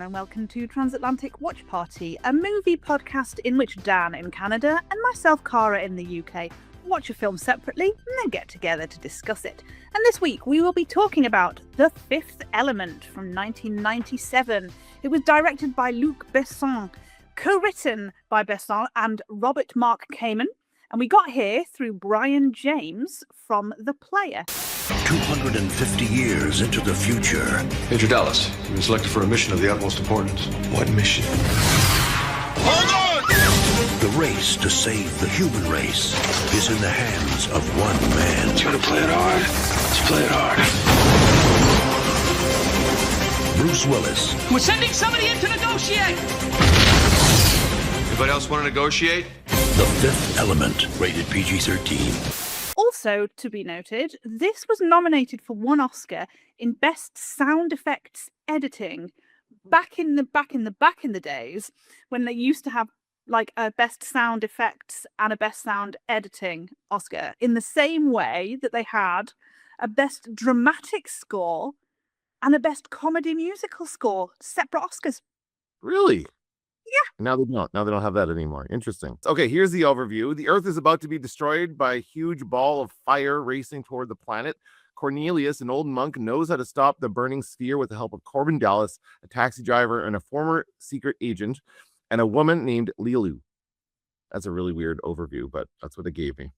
and welcome to Transatlantic Watch Party, a movie podcast in which Dan in Canada and myself, Cara, in the UK, watch a film separately and then get together to discuss it. And this week we will be talking about The Fifth Element from 1997. It was directed by Luc Besson, co-written by Besson and Robert Mark Kamen, and we got here through Brian James from The Player. 250 years into the future. Major Dallas, you've been selected for a mission of the utmost importance. What mission? Hold on! The race to save the human race is in the hands of one man. You wanna play it hard? Let's play it hard. Bruce Willis. We're sending somebody in to negotiate! Anybody else want to negotiate? The Fifth Element, rated PG-13. Also, to be noted, this was nominated for one Oscar in Best Sound Effects Editing back in the days when they used to have like a Best Sound Effects and a Best Sound Editing Oscar, in the same way that they had a Best Dramatic Score and a Best Comedy Musical Score, separate Oscars. Really? Yeah. Now they don't. Now they don't have that anymore. Interesting. Okay, here's the overview. The Earth is about to be destroyed by a huge ball of fire racing toward the planet. Cornelius, an old monk, knows how to stop the burning sphere with the help of Corbin Dallas, a taxi driver and a former secret agent, and a woman named Lilu. That's a really weird overview, but that's what they gave me.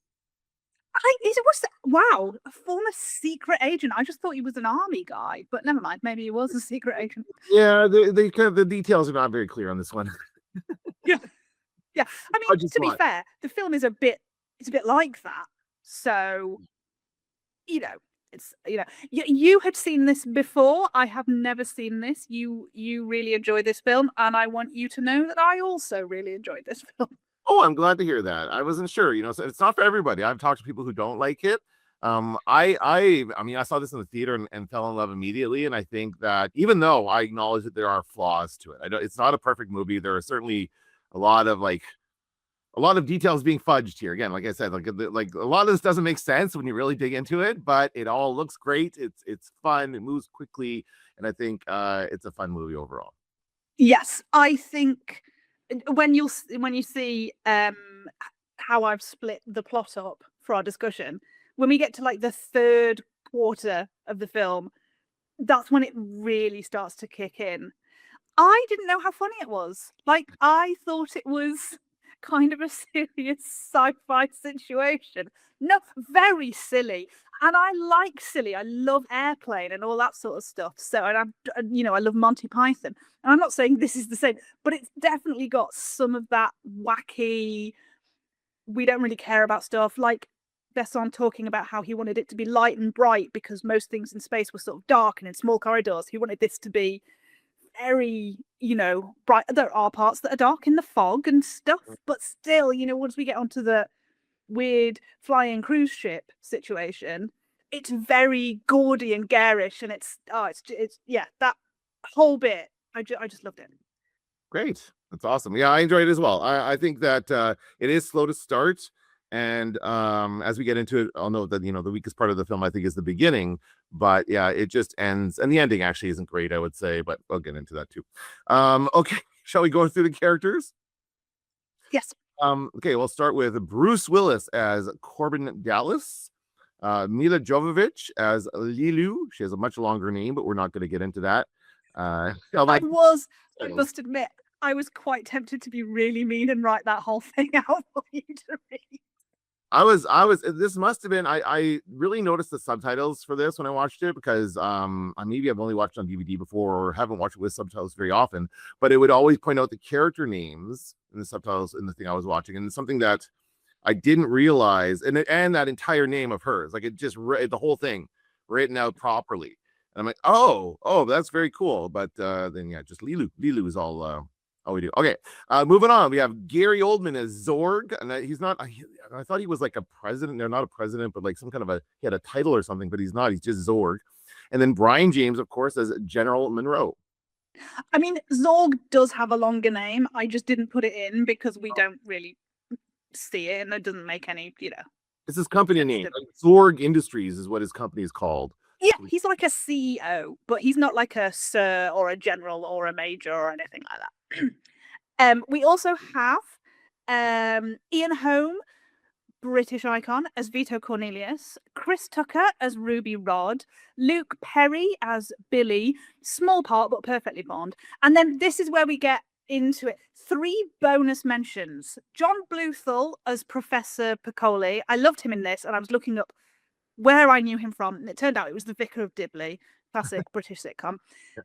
Wow, a former secret agent. I just thought he was an army guy, but never mind. Maybe he was a secret agent. Yeah, the details are not very clear on this one. Yeah. I mean, to be fair, the film is a bit like that. So, you had seen this before. I have never seen this. You really enjoy this film, and I want you to know that I also really enjoyed this film. Oh, I'm glad to hear that. I wasn't sure, so it's not for everybody. I've talked to people who don't like it. I mean, I saw this in the theater and fell in love immediately. And I think that even though I acknowledge that there are flaws to it, it's not a perfect movie. There are certainly a lot of details being fudged here. Again, like I said, like a lot of this doesn't make sense when you really dig into it, but it all looks great. It's fun. It moves quickly. And I think, it's a fun movie overall. Yes, I think when you see how I've split the plot up for our discussion, when we get to like the third quarter of the film, that's when it really starts to kick in. I didn't know how funny it was. Like, I thought it was kind of a serious sci-fi situation. No, very silly. And I like silly. I love Airplane and all that sort of stuff. So, and I love Monty Python. And I'm not saying this is the same, but it's definitely got some of that wacky, we don't really care about stuff. Like Besson talking about how he wanted it to be light and bright because most things in space were sort of dark and in small corridors. He wanted this to be very, bright. There are parts that are dark in the fog and stuff, but still, once we get onto the weird flying cruise ship situation, it's very gaudy and garish, and it's that whole bit. I just loved it. Great. That's awesome. Yeah, I enjoyed it as well. I think that it is slow to start. And as we get into it, I'll note that, the weakest part of the film, I think, is the beginning. But yeah, it just ends. And the ending actually isn't great, I would say. But we'll get into that too. Okay. Shall we go through the characters? Yes. Okay, we'll start with Bruce Willis as Corbin Dallas. Milla Jovovich as Lilu. She has a much longer name, but we're not going to get into that. I must admit, I was quite tempted to be really mean and write that whole thing out for you to read. This must have been, I really noticed the subtitles for this when I watched it, because maybe I've only watched it on DVD before or haven't watched it with subtitles very often, but it would always point out the character names in the subtitles in the thing I was watching. And it's something that I didn't realize, and that entire name of hers, like it just the whole thing written out properly. And I'm like, oh, that's very cool. But then yeah, just Lilu is all we do. Okay, moving on. We have Gary Oldman as Zorg, and he's not. I thought he was like a president. They're not a president, but like some kind of he had a title or something, but he's not. He's just Zorg. And then Brian James, of course, as General Monroe. I mean, Zorg does have a longer name. I just didn't put it in because we don't really see it, and it doesn't make any, It's his company name. Like Zorg Industries is what his company is called. Yeah, he's like a CEO, but he's not like a sir or a general or a major or anything like that. We also have Ian Holm, British icon, as Vito Cornelius, Chris Tucker as Ruby Rod, Luke Perry as Billy, small part but perfectly Bond. And then this is where we get into it. 3 bonus mentions. John Bluthal as Professor Piccoli. I loved him in this, and I was looking up where I knew him from, and it turned out it was The Vicar of Dibley, classic British sitcom.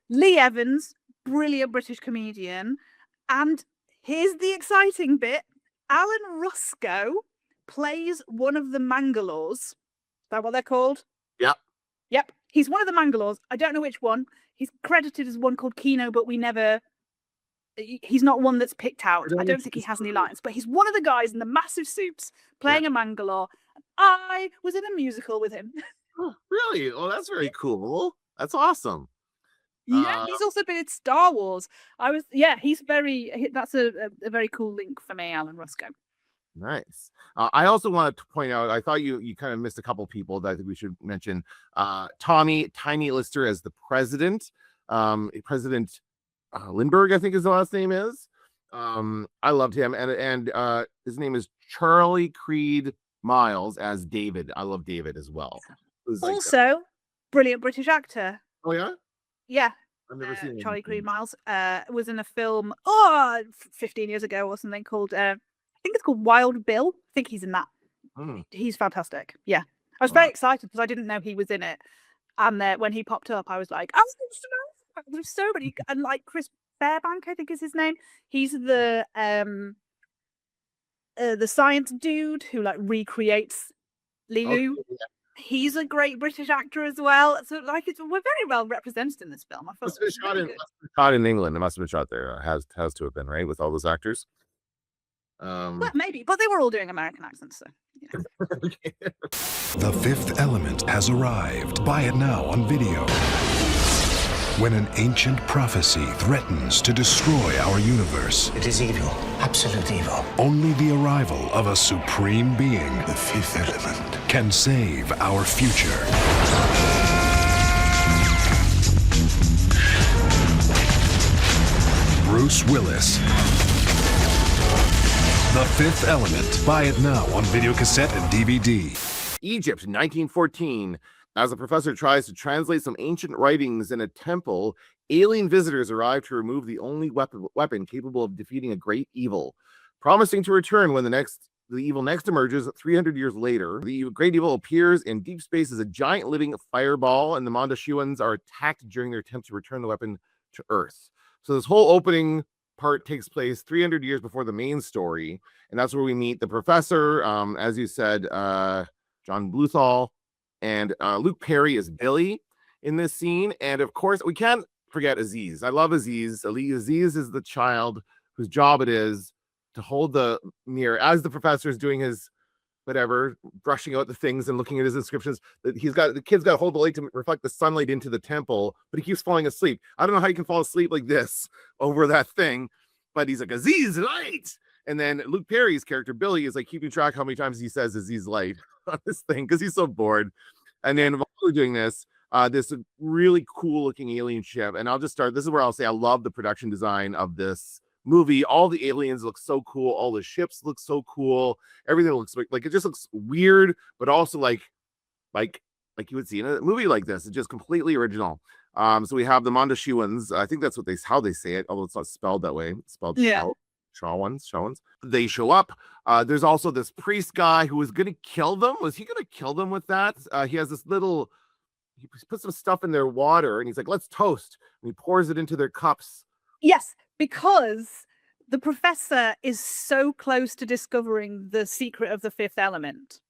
Lee Evans, brilliant British comedian. And here's the exciting bit. Alan Rusko plays one of the Mangalores. Is that what they're called? Yep. Yep. He's one of the Mangalores. I don't know which one. He's credited as one called Kino, but he's not one that's picked out. I don't think he has any lines, but he's one of the guys in the massive suits playing a Mangalore. I was in a musical with him. Oh, really? Oh, that's very cool. That's awesome. Yeah, he's also been in Star Wars. That's a very cool link for me, Alan Rusko. Nice. I also wanted to point out, I thought you kind of missed a couple people that I think we should mention. Tommy Tiny Lister as the president. President Lindbergh, I think his last name is. I loved him. And his name is Charlie Creed Miles as David. I love David as well. Also, brilliant British actor. Oh, yeah? Yeah. I've never seen him. Charlie Creed Miles was in a film 15 years ago or something called I think it's called Wild Bill. I think he's in that. He's fantastic. Yeah. I was very excited because I didn't know he was in it. And when he popped up, I was like, oh, there's so many. And like Chris Fairbank, I think is his name. He's the science dude who like recreates Lilu. Okay, yeah. He's a great British actor as well. So like we're very well represented in this film. I thought Must have been shot in England. It must have been shot there. Has to have been, right? With all those actors. Well, maybe, but they were all doing American accents, so yeah. The Fifth Element has arrived. Buy it now on video. When an ancient prophecy threatens to destroy our universe, It is evil, absolute evil. only the arrival of a supreme being The Fifth Element. can save our future. Bruce Willis. The Fifth Element. Buy it now on video cassette and DVD. Egypt, 1914. As a professor tries to translate some ancient writings in a temple, alien visitors arrive to remove the only weapon capable of defeating a great evil. Promising to return when the evil next emerges 300 years later, the great evil appears in deep space as a giant living fireball, and the Mondoshuans are attacked during their attempt to return the weapon to Earth. So this whole opening part takes place 300 years before the main story, and that's where we meet the professor, as you said, John Bluthal, and Luke Perry is Billy in this scene. And of course, we can't forget Aziz. I love Aziz. Aziz is the child whose job it is to hold the mirror as the professor is doing his whatever, brushing out the things and looking at his inscriptions. The kid's got to hold the light to reflect the sunlight into the temple, but he keeps falling asleep. I don't know how you can fall asleep like this over that thing, but he's like, Aziz light. And then Luke Perry's character Billy is like keeping track how many times he says Aziz light on this thing because he's so bored. And then while we're doing this really cool looking alien ship, and I'll just start. This is where I'll say I love the production design of this movie. All the aliens look so cool. All the ships look so cool. Everything looks like it just looks weird, but also like you would see in a movie like this. It's just completely original. So we have the Mondoshuans. I think that's how they say it, although it's not spelled that way. It's spelled Shawans. They show up. There's also this priest guy who was gonna kill them. Was he gonna kill them with that? He has this little. He puts some stuff in their water, and he's like, "Let's toast." And he pours it into their cups. Yes, because the professor is so close to discovering the secret of the fifth element.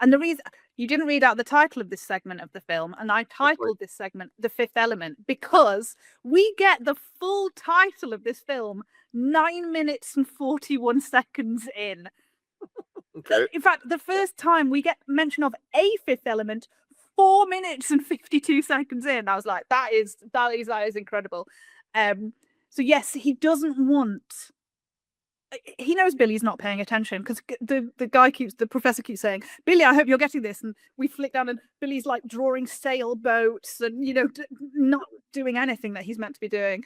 And the reason you didn't read out the title of this segment of the film, and I titled this segment The Fifth Element, because we get the full title of this film 9 minutes and 41 seconds in. Okay. In fact, the first time we get mention of a fifth element 4 minutes and 52 seconds in. I was like, that is incredible. So yes, he doesn't want he knows Billy's not paying attention because the professor keeps saying, Billy, I hope you're getting this. And we flick down and Billy's like drawing sailboats and, not doing anything that he's meant to be doing.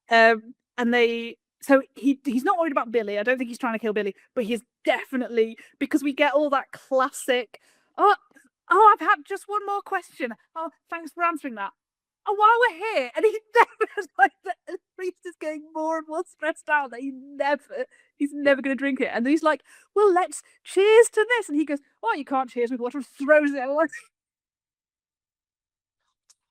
So he's not worried about Billy. I don't think he's trying to kill Billy, but he's definitely, because we get all that classic, I've had just one more question. Oh, thanks for answering that. Oh, while we're here, and he's never like the priest is getting more and more stressed out that he's never going to drink it, and then he's like, "Well, let's cheers to this," and he goes, "Oh, you can't cheers with water," and throws it.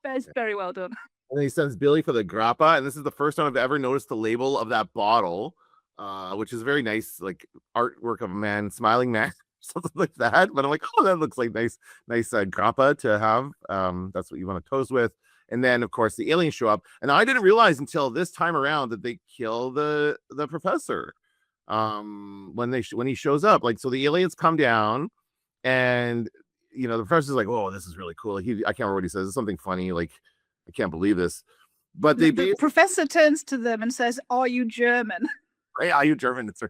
It's very well done. And then he sends Billy for the grappa, and this is the first time I've ever noticed the label of that bottle, which is very nice, like artwork of a man, smiling man, something like that. But I'm like, oh, that looks like nice grappa to have. That's what you want to toast with. And then, of course, the aliens show up, and I didn't realize until this time around that they kill the professor when he shows up. Like, so the aliens come down, and the professor's like, "Oh, this is really cool." Like, I can't remember what he says. It's something funny, like, "I can't believe this." But the professor turns to them and says, "Are you German?" Right? Are you German? It's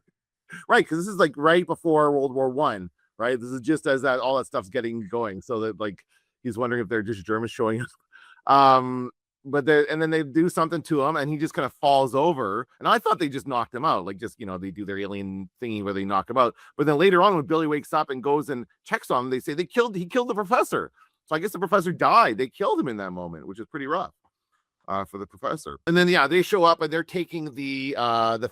right, because this is like right before World War I, right? This is just as that all that stuff's getting going. So that, like, he's wondering if they're just Germans showing up. But then they do something to him, and he just kind of falls over. And I thought they just knocked him out, like, just they do their alien thingy where they knock him out. But then later on, when Billy wakes up and goes and checks on him, they say he killed the professor. So I guess the professor died. They killed him in that moment, which is pretty rough for the professor. And then they show up, and they're taking the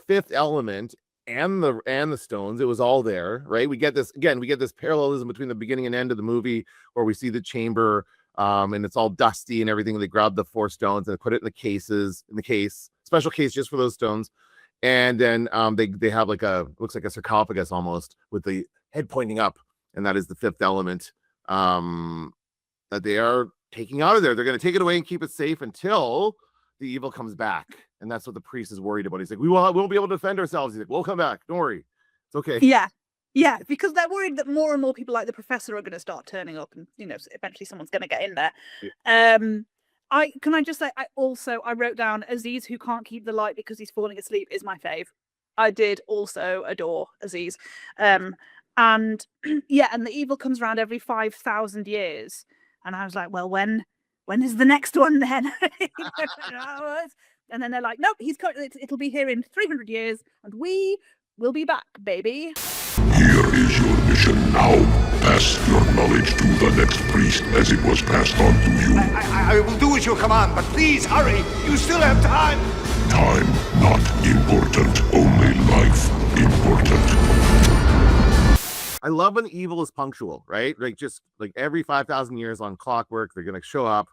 fifth element and the stones. It was all there, right? We get this parallelism between the beginning and end of the movie, where we see the chamber. And it's all dusty and everything. They grab the 4 stones and put it in the case, special case just for those stones. And then they have looks like a sarcophagus almost with the head pointing up, and that is the fifth element that they are taking out of there. They're going to take it away and keep it safe until the evil comes back, and that's what the priest is worried about. He's like, we'll be able to defend ourselves. He's like, we'll come back. Don't worry, it's okay. Yeah, because they're worried that more and more people like the professor are going to start turning up, and eventually someone's going to get in there. Yeah. Can I just say, I wrote down Aziz, who can't keep the light because he's falling asleep, is my fave. I did also adore Aziz, and and the evil comes around every 5,000 years, and I was like, well, when is the next one then? And then they're like, nope, it'll be here in 300 years, and we will be back, baby. Here is your mission now. Pass your knowledge to the next priest as it was passed on to you. I will do as you command, but please hurry. You still have time. Time not important. Only life important. I love when evil is punctual, right? Like, just like every 5,000 years on clockwork, they're going to show up,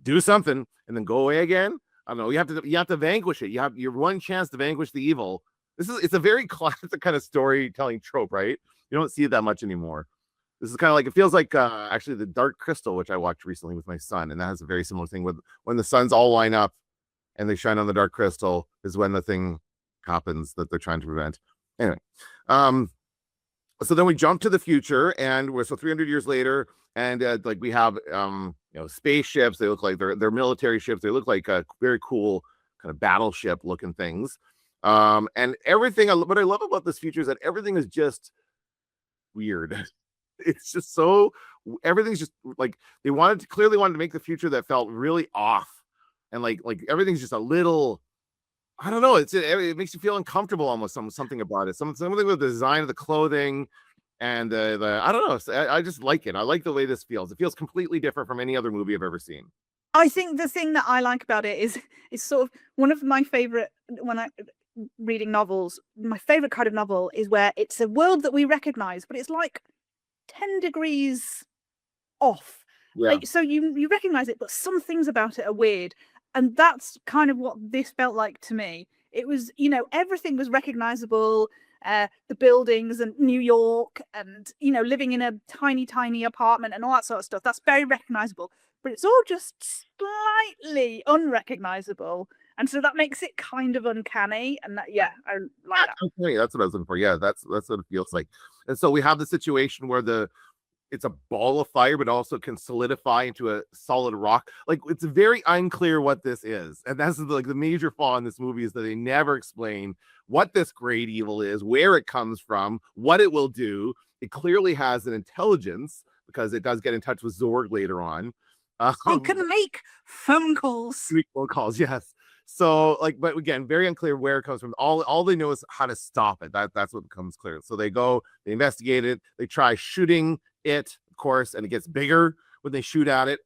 do something, and then go away again. I don't know. You have to vanquish it. You have your one chance to vanquish the evil. It's a very classic kind of storytelling trope, right? You don't see it that much anymore. This is kind of like, it feels like actually the Dark Crystal, which I watched recently with my son, and that has a very similar thing with when the suns all line up and they shine on the Dark Crystal is when the thing happens that they're trying to prevent. Anyway, so then we jump to the future, and we're 300 years later, and we have spaceships. They look like they're military ships. They look like very cool kind of battleship looking things. And everything, what I love about this future is that everything is just weird. It's just so, everything's just like, they clearly wanted to make the future that felt really off. And like everything's just a little, I don't know. It makes you feel uncomfortable almost, something about it. Something with the design of the clothing and I don't know. I just like it. I like the way this feels. It feels completely different from any other movie I've ever seen. I think the thing that I like about it is sort of one of my favorite, reading novels, my favorite kind of novel is where it's a world that we recognize, but it's like 10 degrees off. Yeah. Like, so you recognize it, but some things about it are weird. And that's kind of what this felt like to me. It was, everything was recognizable, the buildings and New York and, living in a tiny, tiny apartment and all that sort of stuff. That's very recognizable, but it's all just slightly unrecognizable. And so that makes it kind of uncanny. And I like that. Okay, that's what I was looking for. Yeah, that's what it feels like. And so we have the situation where it's a ball of fire, but also can solidify into a solid rock. Like, it's very unclear what this is, and that's like the major flaw in this movie, is that they never explain what this great evil is, where it comes from, what it will do. It clearly has an intelligence because it does get in touch with Zorg later on. They can make phone calls. Make phone calls, yes. So, like, but again, very unclear where it comes from. All they know is how to stop it. That's what becomes clear. So they go, they investigate it, they try shooting it, of course, and it gets bigger when they shoot at it.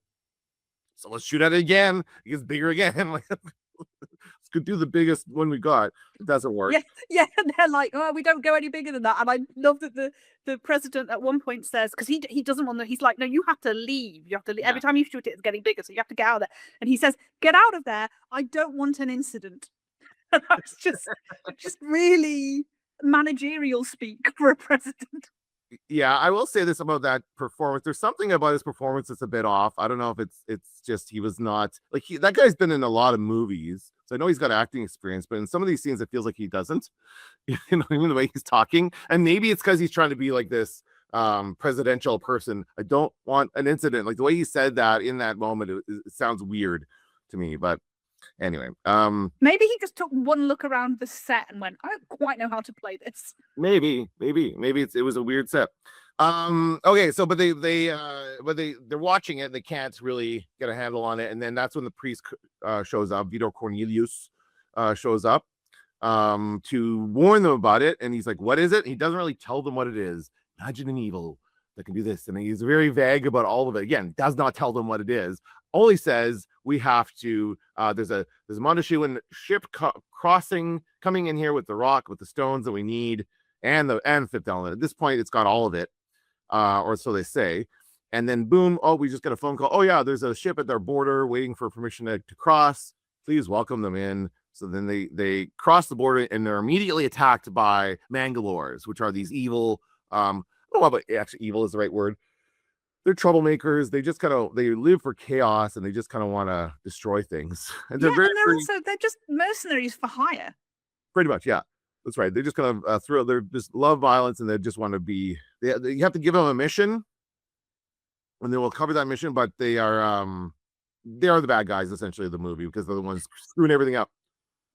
So let's shoot at it again. It gets bigger again. Like, let's go do the biggest one we got. It doesn't work. Yeah, and they're like, oh, we don't go any bigger than that. And I love that the president at one point says, because he doesn't want to, he's like, no, you have to leave. You have to leave. Every time you shoot it, it's getting bigger, so you have to get out of there. And he says, get out of there. I don't want an incident. And that's just really managerial speak for a president. Yeah, I will say this about that performance. There's something about his performance that's a bit off. I don't know if it's just he was not like that guy's been in a lot of movies, so I know he's got acting experience, but in some of these scenes it feels like he doesn't. You know, even the way he's talking, and maybe it's because he's trying to be like this presidential person. I don't want an incident. Like the way he said that in that moment, it sounds weird to me. But anyway, maybe he just took one look around the set and went, I don't quite know how to play this. Maybe it was a weird set. Okay, so but they're watching it and they can't really get a handle on it, and then that's when the priest shows up. Vito Cornelius shows up to warn them about it, and he's like, what is it? He doesn't really tell them what it is. Imagine an evil that can do this, and he's very vague about all of it. Again, does not tell them what it is. Only says we have to. There's a Mondoshuan ship crossing, coming in here with the rock, with the stones that we need, and fifth element. At this point, it's got all of it, or so they say. And then boom! Oh, we just got a phone call. Oh yeah, there's a ship at their border waiting for permission to cross. Please welcome them in. So then they cross the border and they're immediately attacked by Mangalores, which are these evil. I don't know about actually evil is the right word. They're troublemakers. They just they live for chaos and they just kind of want to destroy things. And they're they're just mercenaries for hire. Pretty much, yeah, that's right. They just kind of they just love violence and they just want to be. You have to give them a mission, and they will cover that mission. But they are the bad guys essentially of the movie because they're the ones screwing everything up.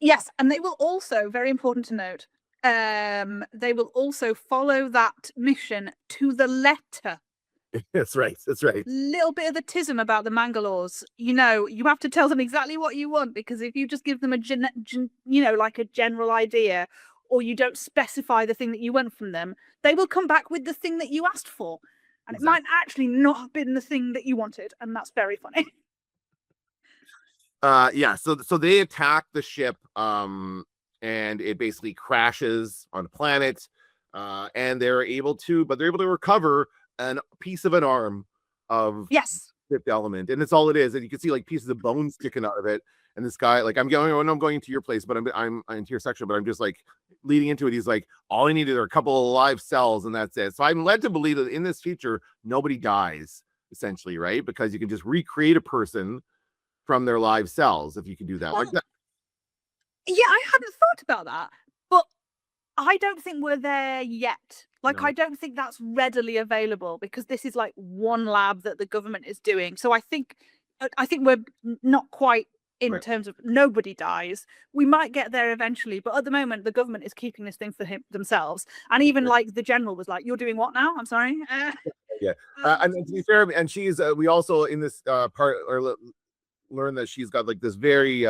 Yes, and they will also, very important to note, they will also follow that mission to the letter. That's right. Little bit of the tism about the Mangalores. You know, you have to tell them exactly what you want, because if you just give them a like a general idea, or you don't specify the thing that you want from them, they will come back with the thing that you asked for, and Exactly. It might actually not have been the thing that you wanted, and that's very funny. Yeah. So they attack the ship, and it basically crashes on the planet, and they're able to recover a piece of an arm of fifth element, and it's all it is. And you can see like pieces of bone sticking out of it. And this guy, like, I'm going into your place, but I'm into your section, but I'm just like leading into it. He's like, all I needed are a couple of live cells, and that's it. So I'm led to believe that in this feature, nobody dies, essentially, right? Because you can just recreate a person from their live cells if you can do that. Well, like that. Yeah, I hadn't thought about that, but I don't think we're there yet. Like, no. I don't think that's readily available, because this is like one lab that the government is doing. So I think we're not quite in terms of nobody dies. We might get there eventually, but at the moment the government is keeping this thing for themselves. And even like the general was like, "You're doing what now? I'm sorry." Yeah, and to be fair, and she's we also in this part learn that she's got like this very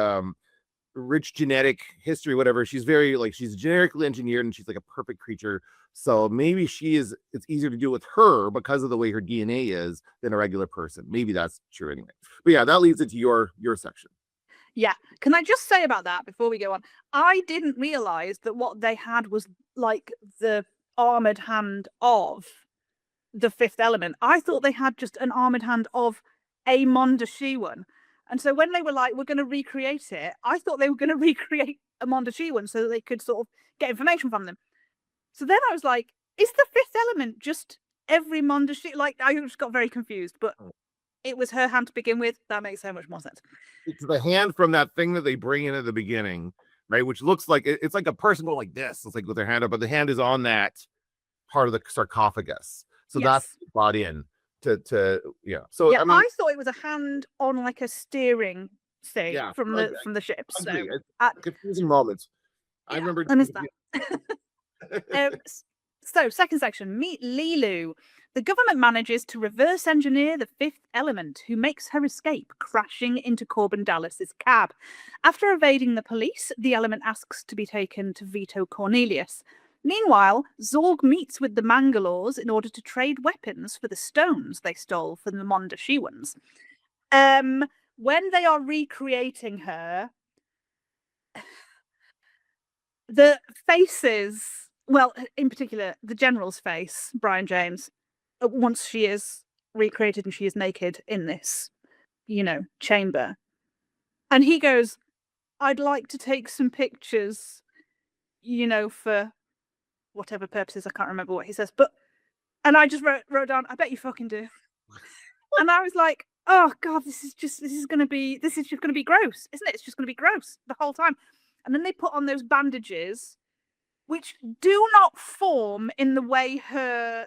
rich genetic history, whatever. She's very she's genetically engineered, and she's like a perfect creature. So maybe it's easier to do with her because of the way her DNA is than a regular person. Maybe that's true anyway. But yeah, that leads into your section. Yeah. Can I just say about that before we go on? I didn't realize that what they had was like the armored hand of the fifth element. I thought they had just an armored hand of a Mondoshuan. And so when they were like, we're going to recreate it, I thought they were going to recreate a Mondoshuan so that they could sort of get information from them. So then I was like, is the fifth element just every Mondoshuan? Like, I just got very confused, but it was her hand to begin with. That makes so much more sense. It's the hand from that thing that they bring in at the beginning, right? Which looks like it's like a person going like this. It's like with their hand up, but the hand is on that part of the sarcophagus. So that's brought in. So Yeah, I mean, I thought it was a hand on like a steering thing yeah, from I the ship. So agree. It's uh, confusing moments. I yeah, remember. I missed that. So second section, meet Lilu. The government manages to reverse engineer the fifth element, who makes her escape, crashing into Corbin Dallas's cab. After evading the police, the element asks to be taken to Vito Cornelius. Meanwhile, Zorg meets with the Mangalores in order to trade weapons for the stones they stole from the Mondashewans. When they are recreating her, the faces, well, in particular, the general's face, Brian James, once she is recreated and she is naked in this, chamber. And he goes, I'd like to take some pictures, for whatever purposes. I can't remember what he says. And I just wrote down, I bet you fucking do. And I was like, oh God, this is just going to be gross, isn't it? It's just going to be gross the whole time. And then they put on those bandages, which do not form in the way her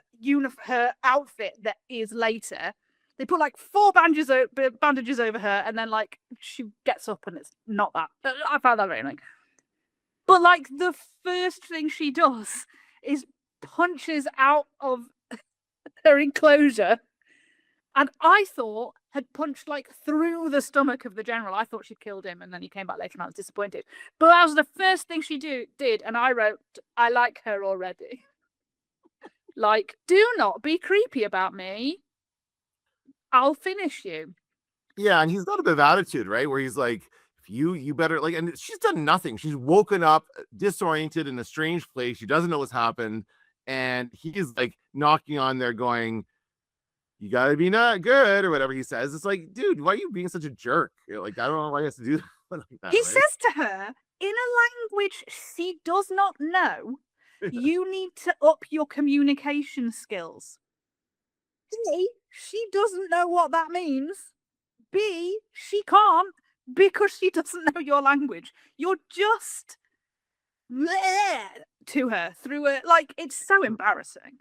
outfit that is later. They put like 4 bandages over her, and then like she gets up and it's not that. I found that very annoying. But like the first thing she does is punches out of her enclosure, and I thought had punched like through the stomach of the general. I thought she'd killed him, and then he came back later and I was disappointed. But that was the first thing she did, and I wrote, I like her already. Like, do not be creepy about me. I'll finish you. Yeah, and he's got a bit of attitude, right? Where he's like, if you better like, and she's done nothing. She's woken up disoriented in a strange place. She doesn't know what's happened. And he's like knocking on there going, you gotta be not good, or whatever he says. It's like, dude, why are you being such a jerk? Like, I don't know why he has to do that. Like that, He right? says to her, in a language she does not know, you need to up your communication skills. A, she doesn't know what that means. B, she can't because she doesn't know your language. You're just to her through it. Like, it's so embarrassing.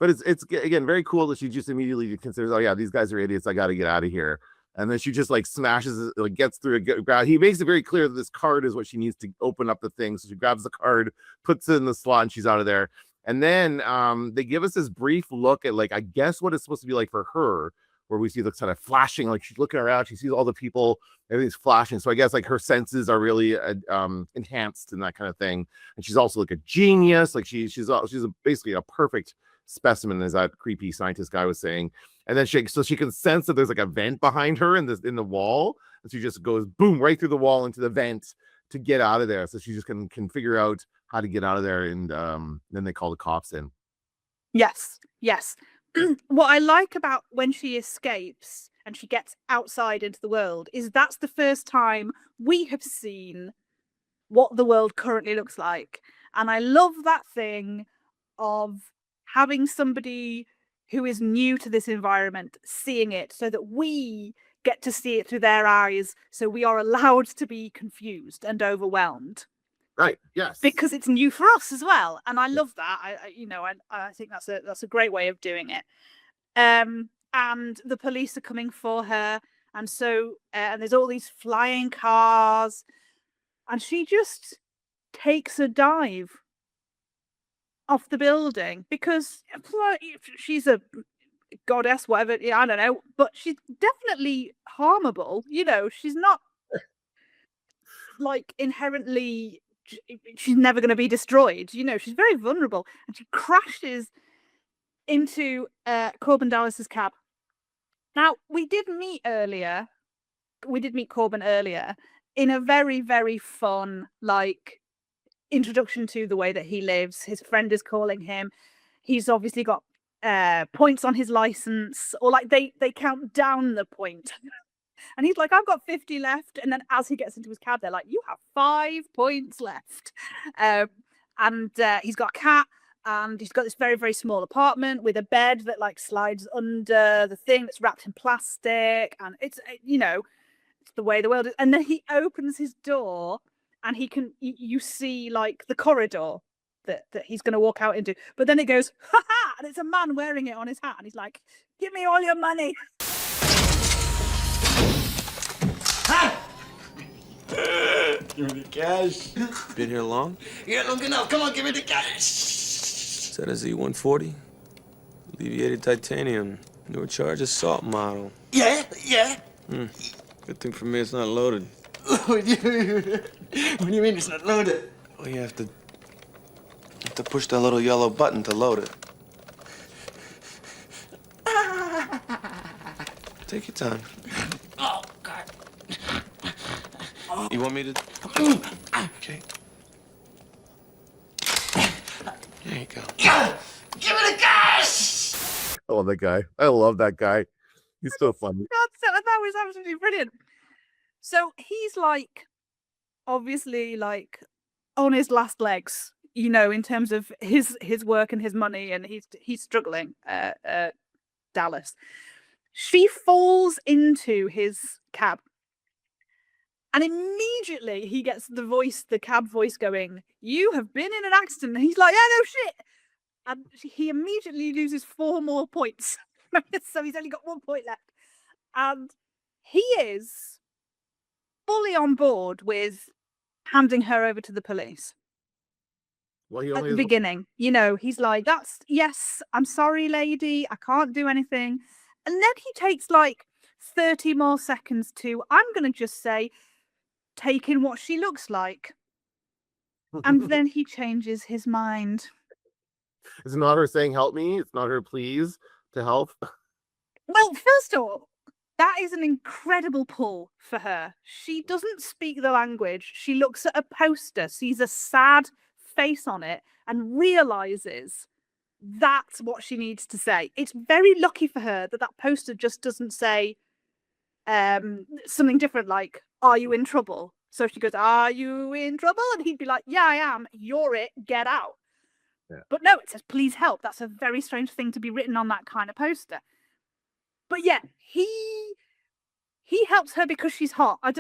But it's again very cool that she just immediately considers, oh yeah, these guys are idiots. I got to get out of here. And then she just like smashes it, like gets through it. He makes it very clear that this card is what she needs to open up the thing. So she grabs the card, puts it in the slot, and she's out of there. And then they give us this brief look at like, I guess what it's supposed to be like for her, where we see the kind of flashing, like she's looking around, she sees all the people, everything's flashing. So I guess like her senses are really enhanced and that kind of thing. And she's also like a genius. Like she's basically a perfect specimen, as that creepy scientist guy was saying. And then she can sense that there's like a vent behind her in the wall, and she just goes boom right through the wall into the vent to get out of there. So she just can figure out how to get out of there, and then they call the cops in. Yes. What I like about when she escapes and she gets outside into the world is that's the first time we have seen what the world currently looks like. And I love that thing of having somebody who is new to this environment seeing it so that we get to see it through their eyes, so we are allowed to be confused and overwhelmed. Right. Yes. Because it's new for us as well, and I love that. I think that's a great way of doing it. And the police are coming for her, and so and there's all these flying cars, and she just takes a dive off the building because she's a goddess, whatever. I don't know, but she's definitely harmable. She's not like inherently. She's never going to be destroyed. She's very vulnerable, and she crashes into Corbin Dallas's cab. Now, we did meet Corbin earlier in a very, very fun, like, introduction to the way that he lives. His friend is calling him. He's obviously got points on his license, or like they count down the point. And he's like, I've got 50 left. And then as he gets into his cab, they're like, you have 5 points left. And he's got a cat, and he's got this very, very small apartment with a bed that like slides under the thing that's wrapped in plastic. And it's, it's the way the world is. And then he opens his door, and you see like the corridor that he's going to walk out into. But then it goes, ha ha, and it's a man wearing it on his hat, and he's like, "Give me all your money." Give me the cash. Been here long? Yeah, long enough. Come on, give me the cash. Is that a Z140? Alleviated titanium. Newer charge assault model. Yeah. Good thing for me it's not loaded. What do you mean it's not loaded? Well, you have to push that little yellow button to load it. Take your time. Oh, God. You want me to? Okay. There you go. Give me the cash! I love that guy. I love that guy. He's so funny. God, so that was absolutely brilliant. So he's like, obviously, like on his last legs, you know, in terms of his work and his money, and he's struggling. Dallas. She falls into his cab, and immediately he gets the cab voice going, "You have been in an accident." And he's like, "Yeah, no shit." And he immediately loses 4 more points. So he's only got 1 point left. And he is fully on board with handing her over to the police. Well, he At only the beginning, you know, he's like, yes, I'm sorry, lady, I can't do anything. And then he takes like 30 more seconds to, I'm going to just say, take in what she looks like. And then he changes his mind. It's not her saying help me. It's not her please to help. Well, first of all, that is an incredible pull for her. She doesn't speak the language. She looks at a poster, sees a sad face on it, and realizes that's what she needs to say. It's very lucky for her that that poster just doesn't say something different like, "Are you in trouble?" So she goes, "Are you in trouble?" And he'd be like, "Yeah, I am. You're it. Get out." Yeah. But no, it says, "Please help." That's a very strange thing to be written on that kind of poster. But yeah, he helps her because she's hot. That's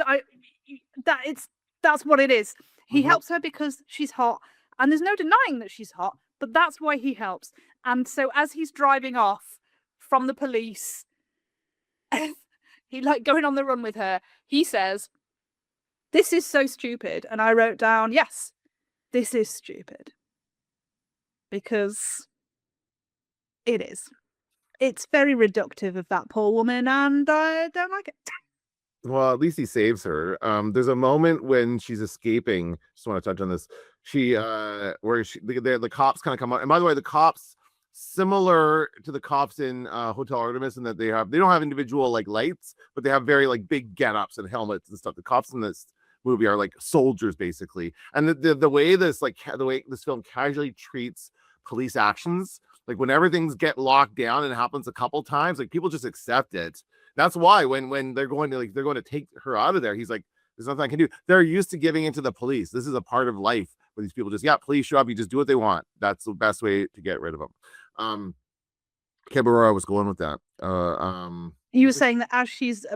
what it is. He helps her because she's hot, and there's no denying that she's hot. But that's why he helps. And so as he's driving off from the police, he like going on the run with her. He says, "This is so stupid." And I wrote down, yes, this is stupid. Because it is. It's very reductive of that poor woman, and I don't like it. Well, at least he saves her. There's a moment when she's escaping. Just want to touch on this. She where the cops kind of come out. And by the way, the cops, similar to the cops in Hotel Artemis, in that they don't have individual like lights, but they have very like big get-ups and helmets and stuff. The cops in this movie are like soldiers basically. And the way this film casually treats police actions, like whenever things get locked down, and it happens a couple times, like people just accept it. That's why when they're going to take her out of there, he's like, "There's nothing I can do." They're used to giving in to the police. This is a part of life where these people just, police show up, you just do what they want. That's the best way to get rid of them. Can't remember where I was going with that. You were saying that as she's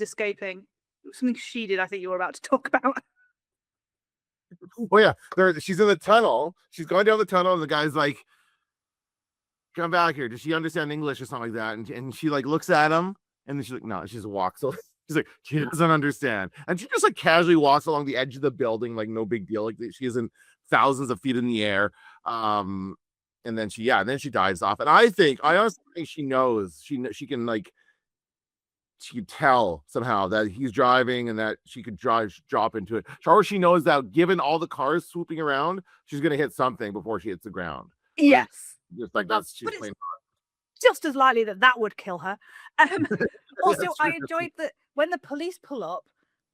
escaping, something she did, I think you were about to talk about. Oh yeah, she's in the tunnel. She's going down the tunnel, and the guy's like, "Come back here. Does she understand English?" or something like that. And she like looks at him, and then she's like, "No." She just walks. So she's like, she doesn't understand, and she just like casually walks along the edge of the building, like no big deal. Like she isn't thousands of feet in the air. And then she dives off. And I honestly think she knows. She can like. She could tell somehow that he's driving and that she could drop into it. Or she knows that given all the cars swooping around, she's going to hit something before she hits the ground. Yes. Just like she's playing. Just as likely that would kill her. Also, I enjoyed that when the police pull up,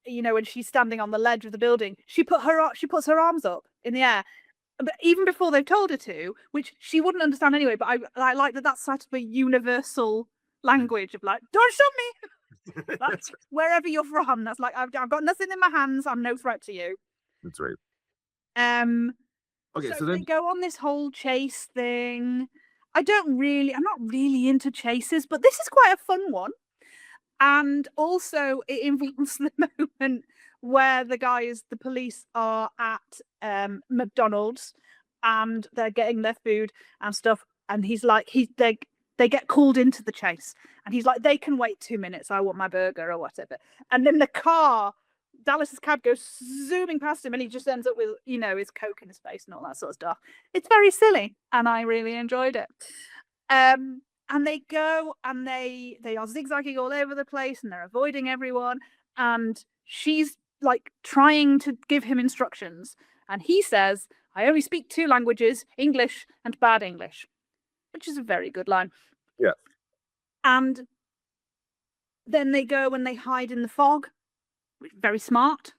you know, when she's standing on the ledge of the building, she puts her arms up in the air. But even before they've told her to, which she wouldn't understand anyway, but I like that that's sort of a universal language of like, "Don't shoot me." That's wherever you're from. That's like, I've got nothing in my hands. I'm no threat to you. That's right. Okay, so then they go on this whole chase thing. I'm not really into chases, but this is quite a fun one. And also it involves the moment where the police are at McDonald's and they're getting their food and stuff. and he's like, they get called into the chase, and he's like, they can wait 2 minutes. I want my burger or whatever. And then the car, Dallas's cab, goes zooming past him, and he just ends up with, you know, his Coke in his face and all that sort of stuff. It's very silly, and I really enjoyed it. And they go and they are zigzagging all over the place, and they're avoiding everyone. And she's like trying to give him instructions, and he says, I only speak 2 languages, English and bad English, which is a very good line. Yeah. And then they go and they hide in the fog, which is very smart,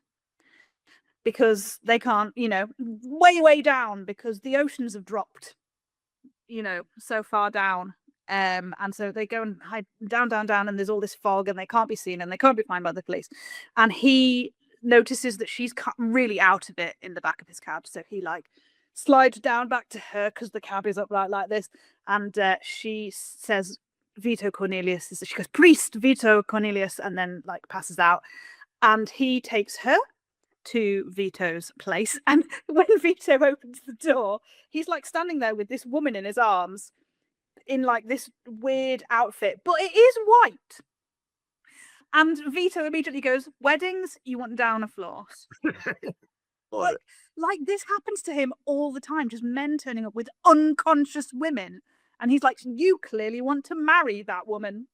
because they can't, you know, way down, because the oceans have dropped, you know, so far down. And so they go and hide down, and there's all this fog, and they can't be seen, and they can't be found by the police. And he notices that she's really out of it in the back of his cab, so he like slides down back to her, because the cab is up like this, and she says, Vito Cornelius, she goes, priest Vito Cornelius, and then like passes out. And he takes her to Vito's place, and when Vito opens the door, he's like standing there with this woman in his arms in like this weird outfit, but it is white. And Vito immediately goes, weddings, you want downer floors. like this happens to him all the time, just men turning up with unconscious women. And he's like, you clearly want to marry that woman.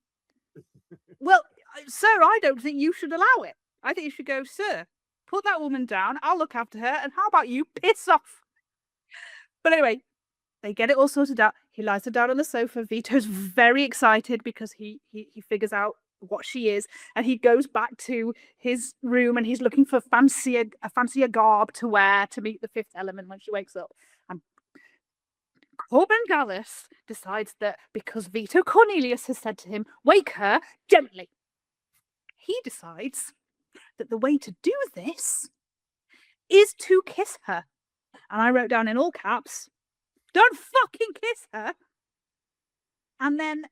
Well, sir, I don't think you should allow it. I think you should go, sir, put that woman down. I'll look after her. And how about you piss off? But anyway, they get it all sorted out. He lies her down on the sofa. Vito's very excited because he figures out what she is, and he goes back to his room, and he's looking for a fancier garb to wear to meet the fifth element when she wakes up. And Corbin Dallas decides that because Vito Cornelius has said to him, wake her gently, he decides that the way to do this is to kiss her. And I wrote down in all caps, don't fucking kiss her. And then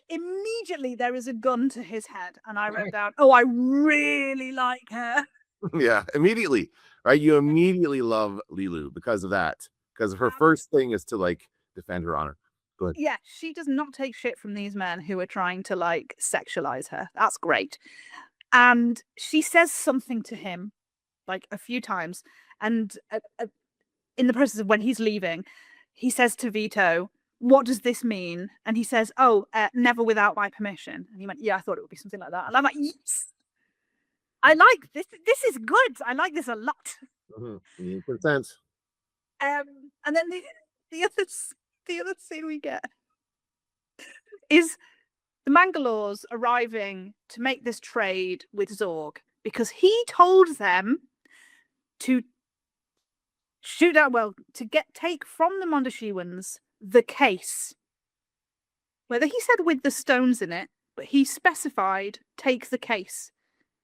immediately there is a gun to his head, and I wrote down, oh, I really like her. Yeah, immediately, right? You immediately love Lilu because of that, because her first thing is to like defend her honor. Go ahead. Yeah, she does not take shit from these men who are trying to like sexualize her. That's great. And she says something to him like a few times, and in the process of when he's leaving, he says to Vito, what does this mean? And he says, oh, never without my permission. And he went, yeah, I thought it would be something like that. And I'm like, yes, I like this. This is good. I like this a lot. Mm-hmm. 100%. And then the other scene we get is the Mangalores arriving to make this trade with Zorg, because he told them to shoot out, to take from the Mondoshaewans the case. Whether he said with the stones in it, but he specified take the case,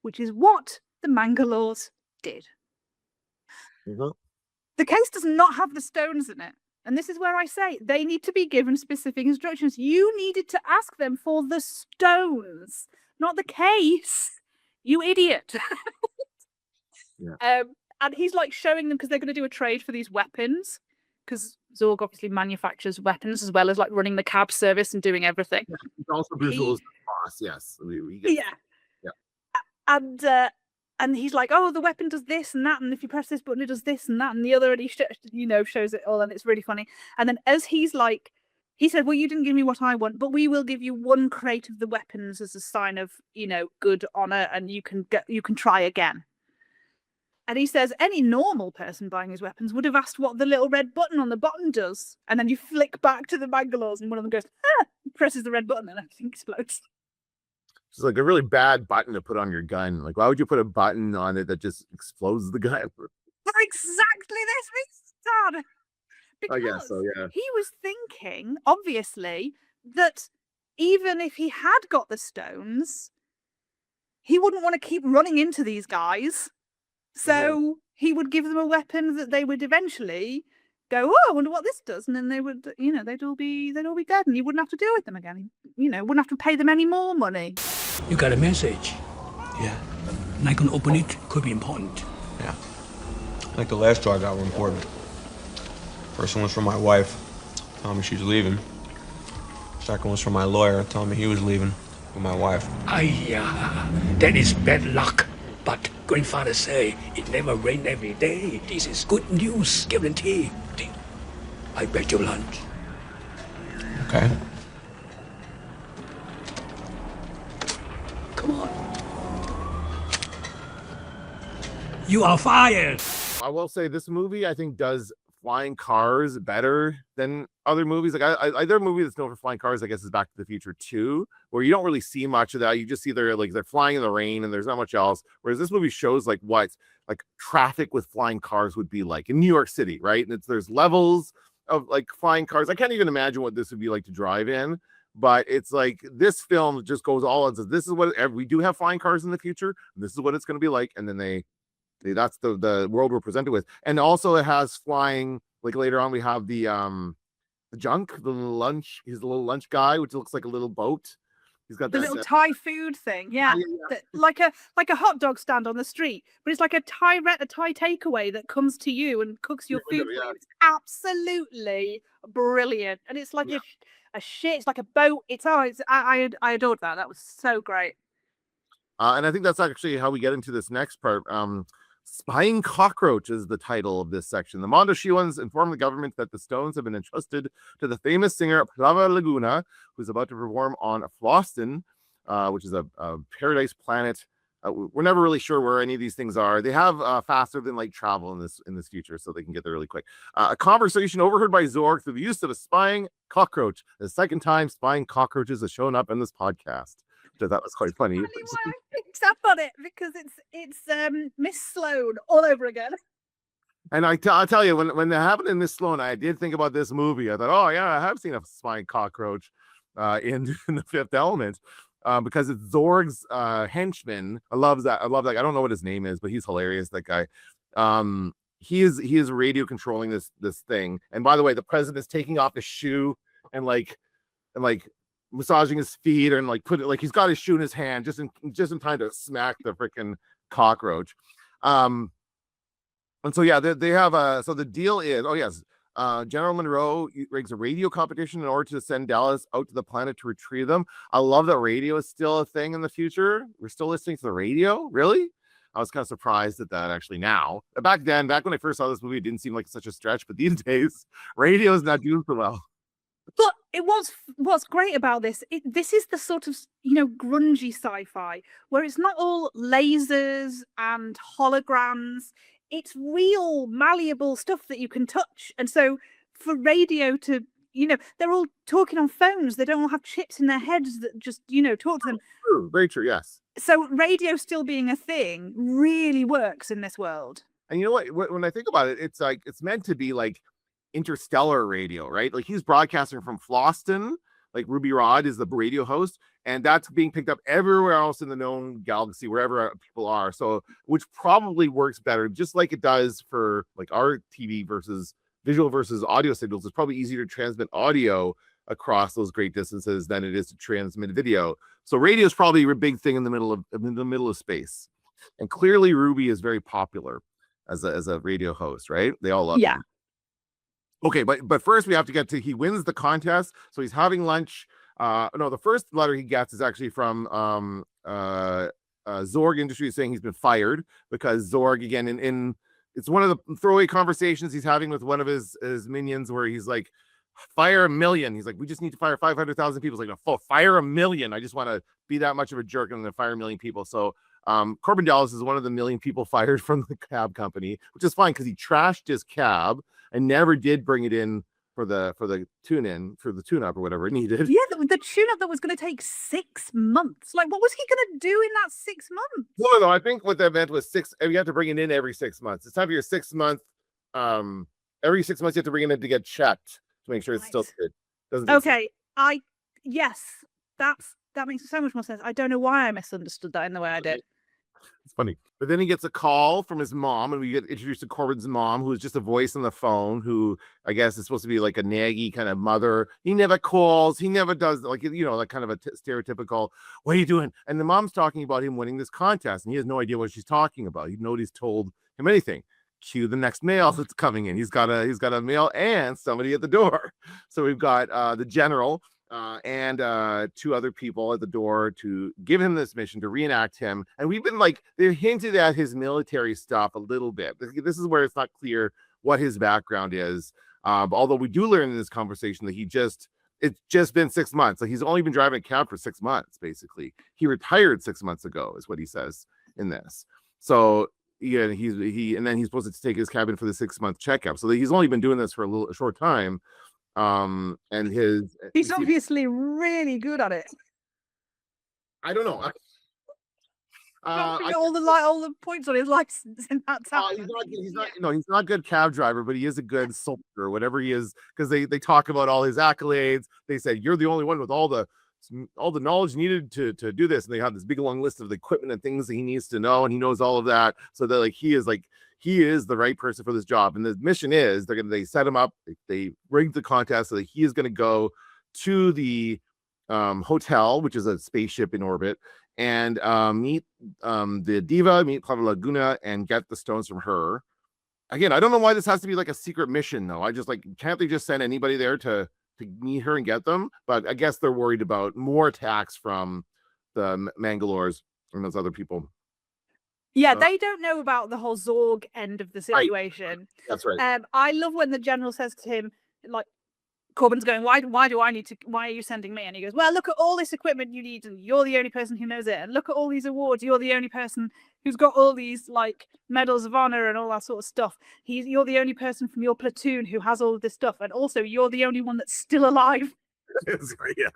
which is what the Mangalores did. Mm-hmm. The case does not have the stones in it. And this is where I say they need to be given specific instructions. You needed to ask them for the stones, not the case. You idiot. Yeah. And he's like showing them, because they're going to do a trade for these weapons, because Zorg obviously manufactures weapons as well as like running the cab service and doing everything. Yeah, he's also visual as the boss. Yes. Yeah. And he's like, oh, the weapon does this and that, and if you press this button, it does this and that and the other, and he shows it all, and it's really funny. And then as he's like, he said, well, you didn't give me what I want, but we will give you 1 crate of the weapons as a sign of, good honor, and you can try again. And he says any normal person buying his weapons would have asked what the little red button on the bottom does. And then you flick back to the Mangalores, and one of them goes, presses the red button, and everything explodes. It's like a really bad button to put on your gun. Like, why would you put a button on it that just explodes the gun? For exactly this reason. Because I guess so, yeah. He was thinking, obviously, that even if he had got the stones, he wouldn't want to keep running into these guys. So he would give them a weapon that they would eventually go, oh, I wonder what this does, and then they would, they'd all be dead, and he wouldn't have to deal with them again. Wouldn't have to pay them any more money. You got a message. Yeah. Not gonna open it could be important. Yeah. Like the last two I got were important. First one was from my wife. Told me she's leaving. Second was from my lawyer, telling me he was leaving with my wife. That is bad luck. But grandfather say it never rain every day. This is good news, guarantee. I bet you lunch. Okay. Come on. You are fired. I will say this movie, I think, does flying cars better than other movies. Like other movie that's known for flying cars, I guess, is Back to the Future 2, where you don't really see much of that. You just see they're flying in the rain and there's not much else. Whereas this movie shows like what like traffic with flying cars would be like in New York City, right? And there's levels of like flying cars. I can't even imagine what this would be like to drive in. But it's like this film just goes all and says, this is what we do have flying cars in the future. And this is what it's going to be like. And then that's the world we're presented with. And also it has flying, like later on we have the junk, the little lunch, he's the little lunch guy, which looks like a little boat. He's got the little Thai food thing, yeah. Like a hot dog stand on the street, but it's like a Thai takeaway that comes to you and cooks your food for you. It's absolutely brilliant, and it's like a shit. It's like a boat. I adored that. That was so great. And I think that's actually how we get into this next part. Spying Cockroach is the title of this section. The Mondoshawians inform the government that the stones have been entrusted to the famous singer Plava Laguna, who's about to perform on Floston, which is a paradise planet. We're never really sure where any of these things are. They have faster than light travel in this future, so they can get there really quick. A conversation overheard by Zorg through the use of a spying cockroach. The second time spying cockroaches has shown up in this podcast. So that was quite funny. I picked up on it because it's Miss Sloane all over again. And I'll tell you, when it happened in Miss Sloane, I did think about this movie. I thought, oh yeah, I have seen a spying cockroach in The Fifth Element, because it's Zorg's henchman. I love that. I don't know what his name is, but he's hilarious. That guy. He is radio controlling this thing. And by the way, the president is taking off his shoe and massaging his feet and he's got his shoe in his hand just in time to smack the freaking cockroach. And so yeah, they have so the deal is, General Monroe rigs a radio competition in order to send Dallas out to the planet to retrieve them. I love that radio is still a thing in the future. We're still listening to the radio. Really? I was kind of surprised at that actually now. Back when I first saw this movie, it didn't seem like such a stretch, but these days radio is not doing so well. But what's great about this, this is the sort of, grungy sci-fi where it's not all lasers and holograms. It's real malleable stuff that you can touch. And so for radio to, they're all talking on phones. They don't all have chips in their heads that just, talk to them. True. Very true. Yes. So radio still being a thing really works in this world. And you know what? When I think about it, it's like, it's meant to be like interstellar radio, right? Like he's broadcasting from Floston, like Ruby Rod is the radio host, and that's being picked up everywhere else in the known galaxy, wherever people are. So, which probably works better, just like it does for like our TV versus visual versus audio signals. It's probably easier to transmit audio across those great distances than it is to transmit video. So radio is probably a big thing in the middle of space. And clearly Ruby is very popular as a radio host, right? They all love him. Okay, but first we have to get to, he wins the contest, so he's having lunch. No, the first letter he gets is actually from Zorg Industries saying he's been fired because Zorg, again, it's one of the throwaway conversations he's having with one of his minions where he's like, fire 1 million. He's like, we just need to fire 500,000 people. He's like, no, fire 1 million. I just want to be that much of a jerk and then fire 1 million people. So Corbin Dallas is one of the 1 million people fired from the cab company, which is fine because he trashed his cab and never did bring it in for the tune-up or whatever it needed. Yeah, the tune-up that was going to take 6 months. Like, what was he going to do in that 6 months? No, I think what that meant was you have to bring it in every 6 months. It's time for your 6 month. Every 6 months you have to bring it in to get checked to make sure it's still good. Okay, yes, that makes so much more sense. I don't know why I misunderstood that in the way I did. It's funny. But then he gets a call from his mom, and we get introduced to Corbin's mom, who is just a voice on the phone, who I guess is supposed to be like a naggy kind of mother. He never calls. He never does, like kind of a stereotypical, what are you doing? And the mom's talking about him winning this contest, and he has no idea what she's talking about. Nobody's told him anything. cue the next mail that's coming in. He's got a mail and somebody at the door. So we've got the general and two other people at the door to give him this mission to reenact him. And we've been like, they've hinted at his military stuff a little bit. This is where it's not clear what his background is. Although we do learn in this conversation that it's just been 6 months. Like he's only been driving a cab for 6 months, basically. He retired 6 months ago, is what he says in this. So yeah, and then he's supposed to take his cabin for the 6-month checkup. So he's only been doing this for a short time. And he's obviously really good at it. I don't know. All the points on his license in that time. He's not a good cab driver, but he is a good soldier, or whatever he is, because they talk about all his accolades. They said you're the only one with all the knowledge needed to do this, and they have this big long list of the equipment and things that he needs to know, and he knows all of that. So that he is the right person for this job. And the mission is they set him up, they rigged the contest so that he is going to go to the hotel, which is a spaceship in orbit, and meet the diva, meet Clara Laguna, and get the stones from her. Again, I don't know why this has to be like a secret mission, though. I just can't they just send anybody there to meet her and get them? But I guess they're worried about more attacks from the Mangalores and those other people. Yeah, they don't know about the whole Zorg end of the situation. Right. That's right. I love when the general says to him, like, Corbin's going, why are you sending me? And he goes, well, look at all this equipment you need, and you're the only person who knows it. And look at all these awards, you're the only person who's got all these like medals of honor and all that sort of stuff. You're the only person from your platoon who has all of this stuff, and also you're the only one that's still alive. Yeah,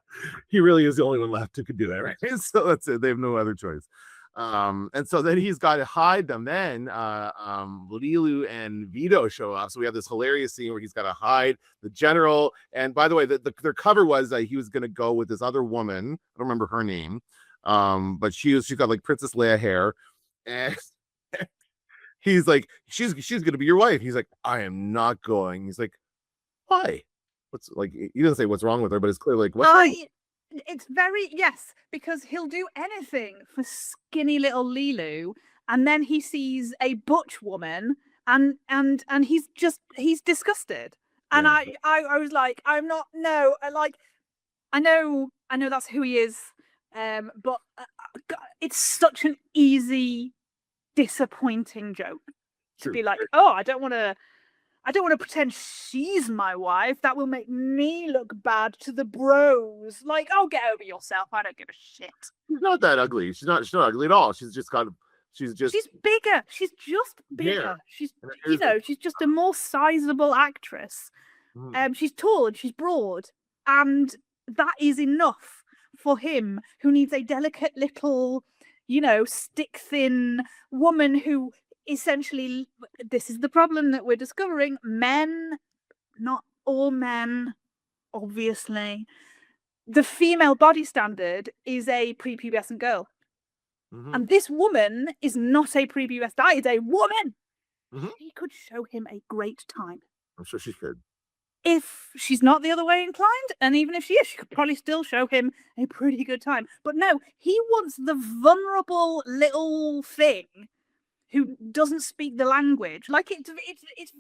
he really is the only one left who could do that, right? So that's it. They have no other choice. And so then he's got to hide them. Then Lilu and Vito show up. So we have this hilarious scene where he's got to hide the general. And by the way, their cover was that he was going to go with this other woman. I don't remember her name, but she's got like Princess Leia hair, and he's like, she's going to be your wife. He's like, I am not going. He's like, why? What's like? He doesn't say what's wrong with her, but it's clearly like what. It's very, yes, because he'll do anything for skinny little Lilu, and then he sees a butch woman and he's disgusted. And yeah. I was like, I know that's who he is, but it's such an easy disappointing joke to be like, oh, I don't want to pretend she's my wife. That will make me look bad to the bros. Like, oh, get over yourself. I don't give a shit. She's not that ugly. She's not ugly at all. She's bigger. She's just bigger. Yeah. She's just a more sizable actress. She's tall and she's broad. And that is enough for him, who needs a delicate little, stick thin woman who essentially, this is the problem that we're discovering. Men, not all men, obviously. The female body standard is a prepubescent girl. Mm-hmm. And this woman is not a prepubescent. That is a woman. Mm-hmm. She could show him a great time. I'm sure she could. If she's not the other way inclined, and even if she is, she could probably still show him a pretty good time. But no, he wants the vulnerable little thing who doesn't speak the language. Like it's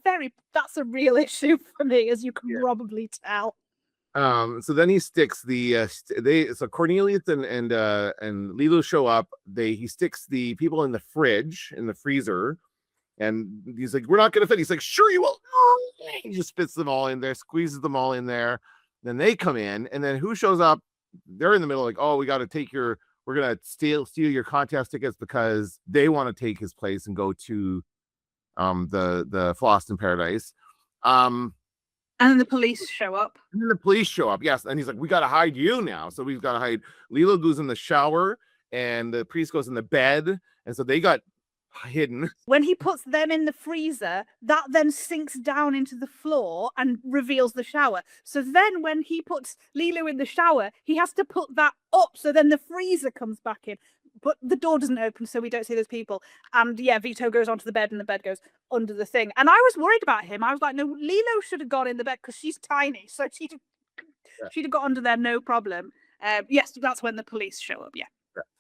very, that's a real issue for me, as you can probably tell. So then he sticks so Cornelius and Lilu show up. He sticks the people in the fridge, in the freezer, and he's like, we're not gonna fit. He's like, sure you will. He just fits them all in there, squeezes them all in there. Then they come in, and then who shows up? They're in the middle, like, oh, we're gonna steal your contest tickets, because they want to take his place and go to the Flossed in Paradise. And the police show up. Yes. And he's like, we gotta hide you now. So we've got to hide. Lilo goes in the shower and the priest goes in the bed. And so they got hidden. When he puts them in the freezer, that then sinks down into the floor and reveals the shower. So then when he puts Lilo in the shower, he has to put that up, so then the freezer comes back in. But the door doesn't open, so we don't see those people. And yeah, Vito goes onto the bed and the bed goes under the thing. And I was worried about him. I was like, no, Lilo should have gone in the bed because she's tiny. So she'd have got under there, no problem. Yes, that's when the police show up, yeah.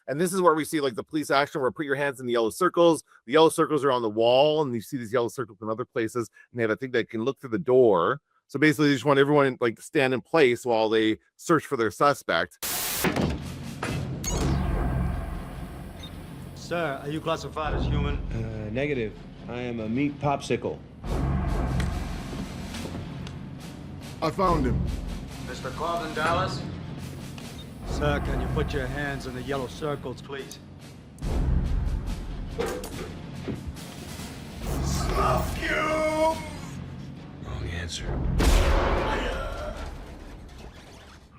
And this is where we see like the police action where put your hands in the yellow circles. The yellow circles are on the wall, and you see these yellow circles in other places. And they have a thing that can look through the door. So basically, they just want everyone like to stand in place while they search for their suspect. Sir, are you classified as human? Negative. I am a meat popsicle. I found him. Mr. Claude Dallas? Sir, can you put your hands in the yellow circles, please? Stuff you! Wrong answer.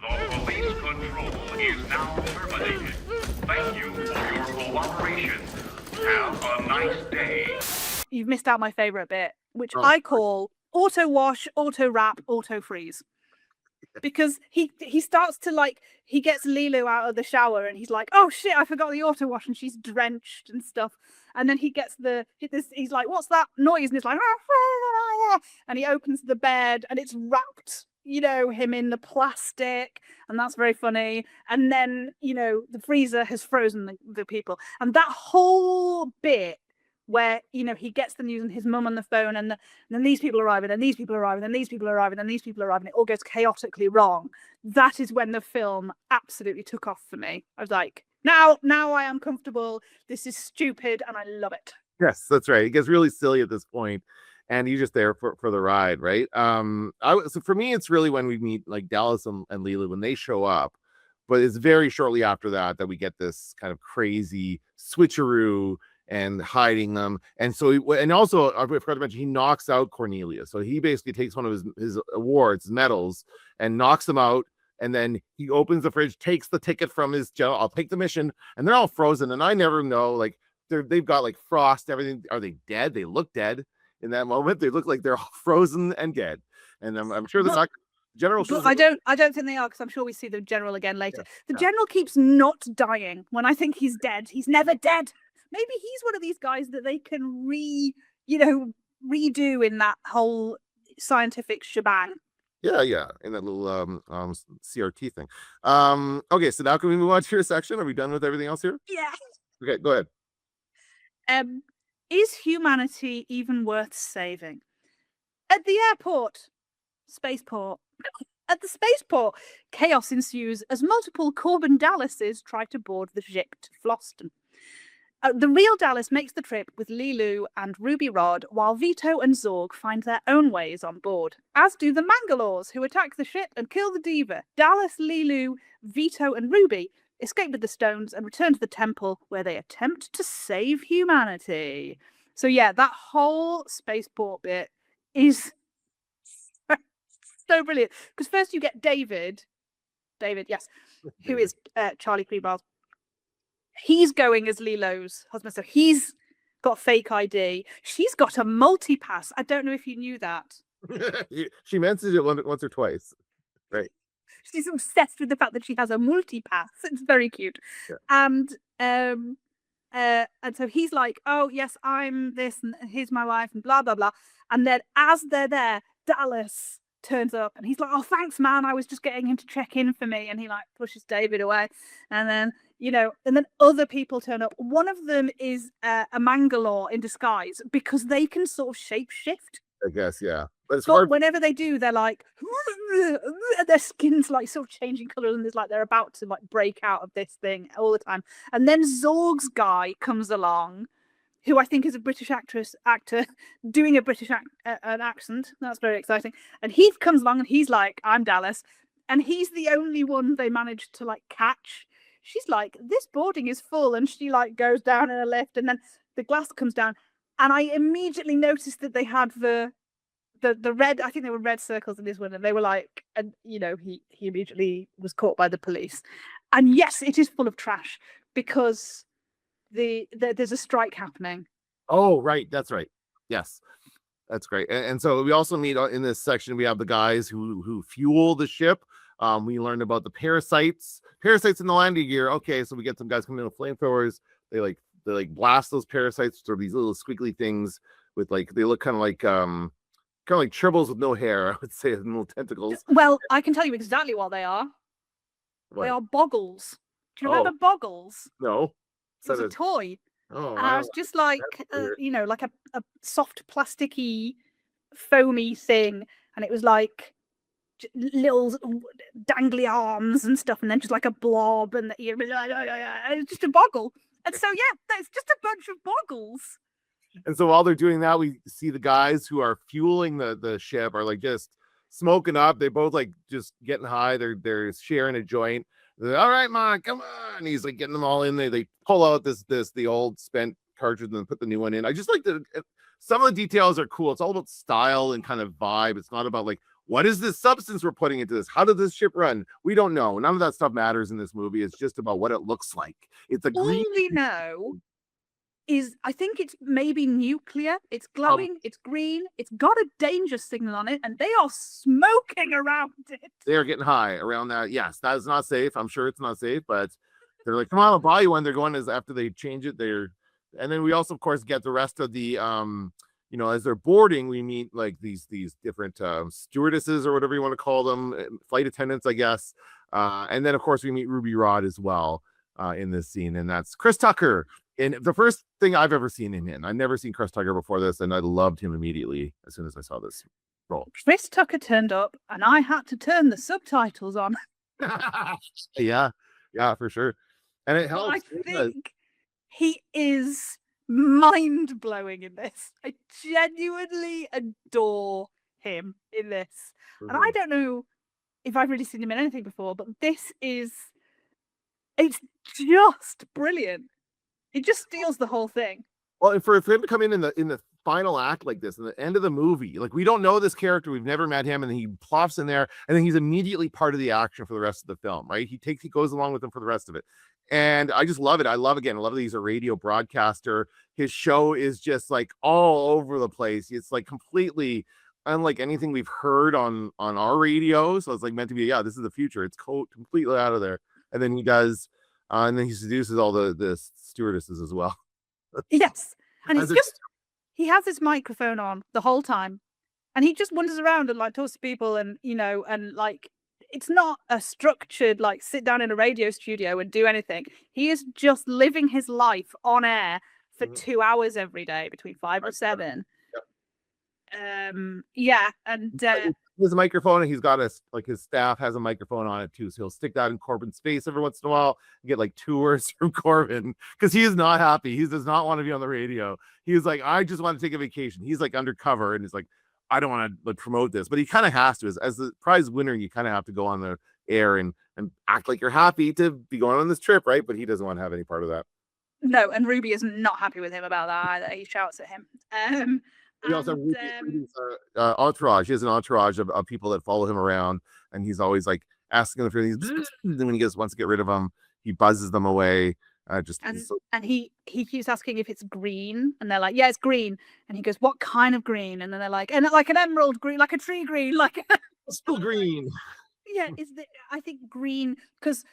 The police control is now terminated. Thank you for your cooperation. Have a nice day. You've missed out my favorite bit, which I call auto wash, auto wrap, auto freeze. Because he starts to like, he gets Lilu out of the shower and he's like, oh shit, I forgot the auto wash, and she's drenched and stuff. And then he gets he's like, what's that noise? And it's like, and he opens the bed and it's wrapped, you know, him in the plastic, and that's very funny. And then, you know, the freezer has frozen the people, and that whole bit where, you know, he gets the news and his mum on the phone, and then these people arrive, and then these people arrive, and then these people arrive, and then these people arrive, and it all goes chaotically wrong. That is when the film absolutely took off for me. I was like, now I am comfortable. This is stupid, and I love it. Yes, that's right. It gets really silly at this point, and you're just there for the ride, right? So for me, it's really when we meet like Dallas and Leela when they show up, but it's very shortly after that we get this kind of crazy switcheroo and hiding them. And so and also I forgot to mention, he knocks out Cornelia. So he basically takes one of his awards, medals, and knocks them out. And then he opens the fridge, takes the ticket from his general, I'll take the mission, and they're all frozen. And I never know, like they've got like frost, everything. Are they dead? They look dead in that moment. They look like they're all frozen and dead. And I'm sure they're not. General, I don't think they are, because I'm sure we see the general again later. The general keeps not dying. When I think he's dead, he's never dead. Maybe he's one of these guys that they can redo in that whole scientific shebang. Yeah, in that little CRT thing. Okay, so now can we move on to your section? Are we done with everything else here? Yeah. Okay, go ahead. Is humanity even worth saving? At the airport, spaceport. At the spaceport, chaos ensues as multiple Corbin Dallases try to board the ship to Floston. The real Dallas makes the trip with Lilu and Ruby Rod, while Vito and Zorg find their own ways on board, as do the Mangalores, who attack the ship and kill the Diva. Dallas, Lilu, Vito, and Ruby escape with the stones and return to the temple, where they attempt to save humanity. So yeah, that whole spaceport bit is so brilliant. Because first you get David, yes, who is Charlie Klebold. He's going as Lilo's husband, so he's got fake ID. She's got a multi-pass. I don't know if you knew that. She mentions it once or twice. Right. She's obsessed with the fact that she has a multi-pass. It's very cute. Yeah. And so he's like, oh yes, I'm this, and here's my wife, and blah blah blah. And then as they're there, Dallas turns up and he's like, oh thanks man, I was just getting him to check in for me. And he like pushes David away, and then and then other people turn up. One of them is a Mangalore in disguise, because they can sort of shape shift, I guess. Yeah, but whenever they do, they're like their skin's like sort of changing color, and there's like they're about to like break out of this thing all the time. And then Zorg's guy comes along, who I think is a British actor doing a British an accent. That's very exciting. And he comes along and he's like, I'm Dallas. And he's the only one they managed to like catch. She's like, this boarding is full. And she like goes down in a lift, and then the glass comes down. And I immediately noticed that they had the red, I think they were red circles in this one. And they were like, and he immediately was caught by the police. And yes, it is full of trash, because there's a strike happening. Oh, right. That's right. Yes. That's great. And so we also meet in this section, we have the guys who fuel the ship. We learned about the parasites in the landing gear. Okay, so we get some guys coming in with flamethrowers. They blast those parasites through these little squiggly things with they look kind of like tribbles with no hair, I would say, and little tentacles. Well, I can tell you exactly what they are. What? They are boggles. Do you remember Boggles? No. It was a toy. Oh, And I was just like, like a soft plasticky foamy thing, and it was like little dangly arms and stuff, and then just like a blob, and it's just a boggle. And so there's just a bunch of boggles. And so while they're doing that, we see the guys who are fueling the ship are like just smoking up. They both like just getting high. They're sharing a joint. They're like, all right, man, come on. And he's like getting them all in there. They pull out the old spent cartridge and then put the new one in. I just like some of the details are cool. It's all about style and kind of vibe. It's not about like, what is this substance we're putting into this? How did this ship run? We don't know. None of that stuff matters in this movie. It's just about what it looks like. It's a green. All we know is I think it's maybe nuclear. It's glowing. It's green. It's got a danger signal on it, and they are smoking around it. They are getting high around that. Yes, that is not safe. I'm sure it's not safe, but they're like, come on, I'll buy you one. They're going as after they change it. And then we also, of course, get the rest of the as they're boarding, we meet like these different stewardesses or whatever you want to call them, flight attendants, I guess. And then, of course, we meet Ruby Rhod as well in this scene. And that's Chris Tucker. And the first thing I've ever seen him in. I'd never seen Chris Tucker before this, and I loved him immediately as soon as I saw this role. Chris Tucker turned up, and I had to turn the subtitles on. Yeah, for sure. And it helps. I think he is mind-blowing in this. I genuinely adore him in this. Mm-hmm. And I don't know if I've really seen him in anything before, but it's just brilliant. It just steals the whole thing. Well, and for him to come in the final act like this, in the end of the movie, like we don't know this character, we've never met him, and he plops in there, and then he's immediately part of the action for the rest of the film, right? He goes along with them for the rest of it. And I just love it. I love that he's a radio broadcaster. His show is just like all over the place. It's like completely unlike anything we've heard on our radio. So it's like meant to be, this is the future. It's completely out of there. And then he does, and then he seduces all the stewardesses as well. Yes. And he has his microphone on the whole time. And he just wanders around and like talks to people, and and like it's not a structured like sit down in a radio studio and do anything. He is just living his life on air for 2 hours every day between 5 and 7. And he has a microphone, and he's got his staff has a microphone on it too, so he'll stick that in Corbin's face every once in a while and get like tours from Corbin, because he is not happy. He does not want to be on the radio. He's like, I just want to take a vacation. He's like undercover, and he's like, I don't want to like promote this, but he kind of has to. As the prize winner, you kind of have to go on the air and act like you're happy to be going on this trip, right? But he doesn't want to have any part of that. No, and Ruby is not happy with him about that either. He shouts at him. We also have Ruby's entourage. He has an entourage of people that follow him around, and he's always like asking them for these. And then when he wants to get rid of them, he buzzes them away. And he keeps asking if it's green, and they're like, yeah, it's green. And he goes, what kind of green? And then they're like, and like an emerald green, like a tree green, like still green. Yeah, I think green, because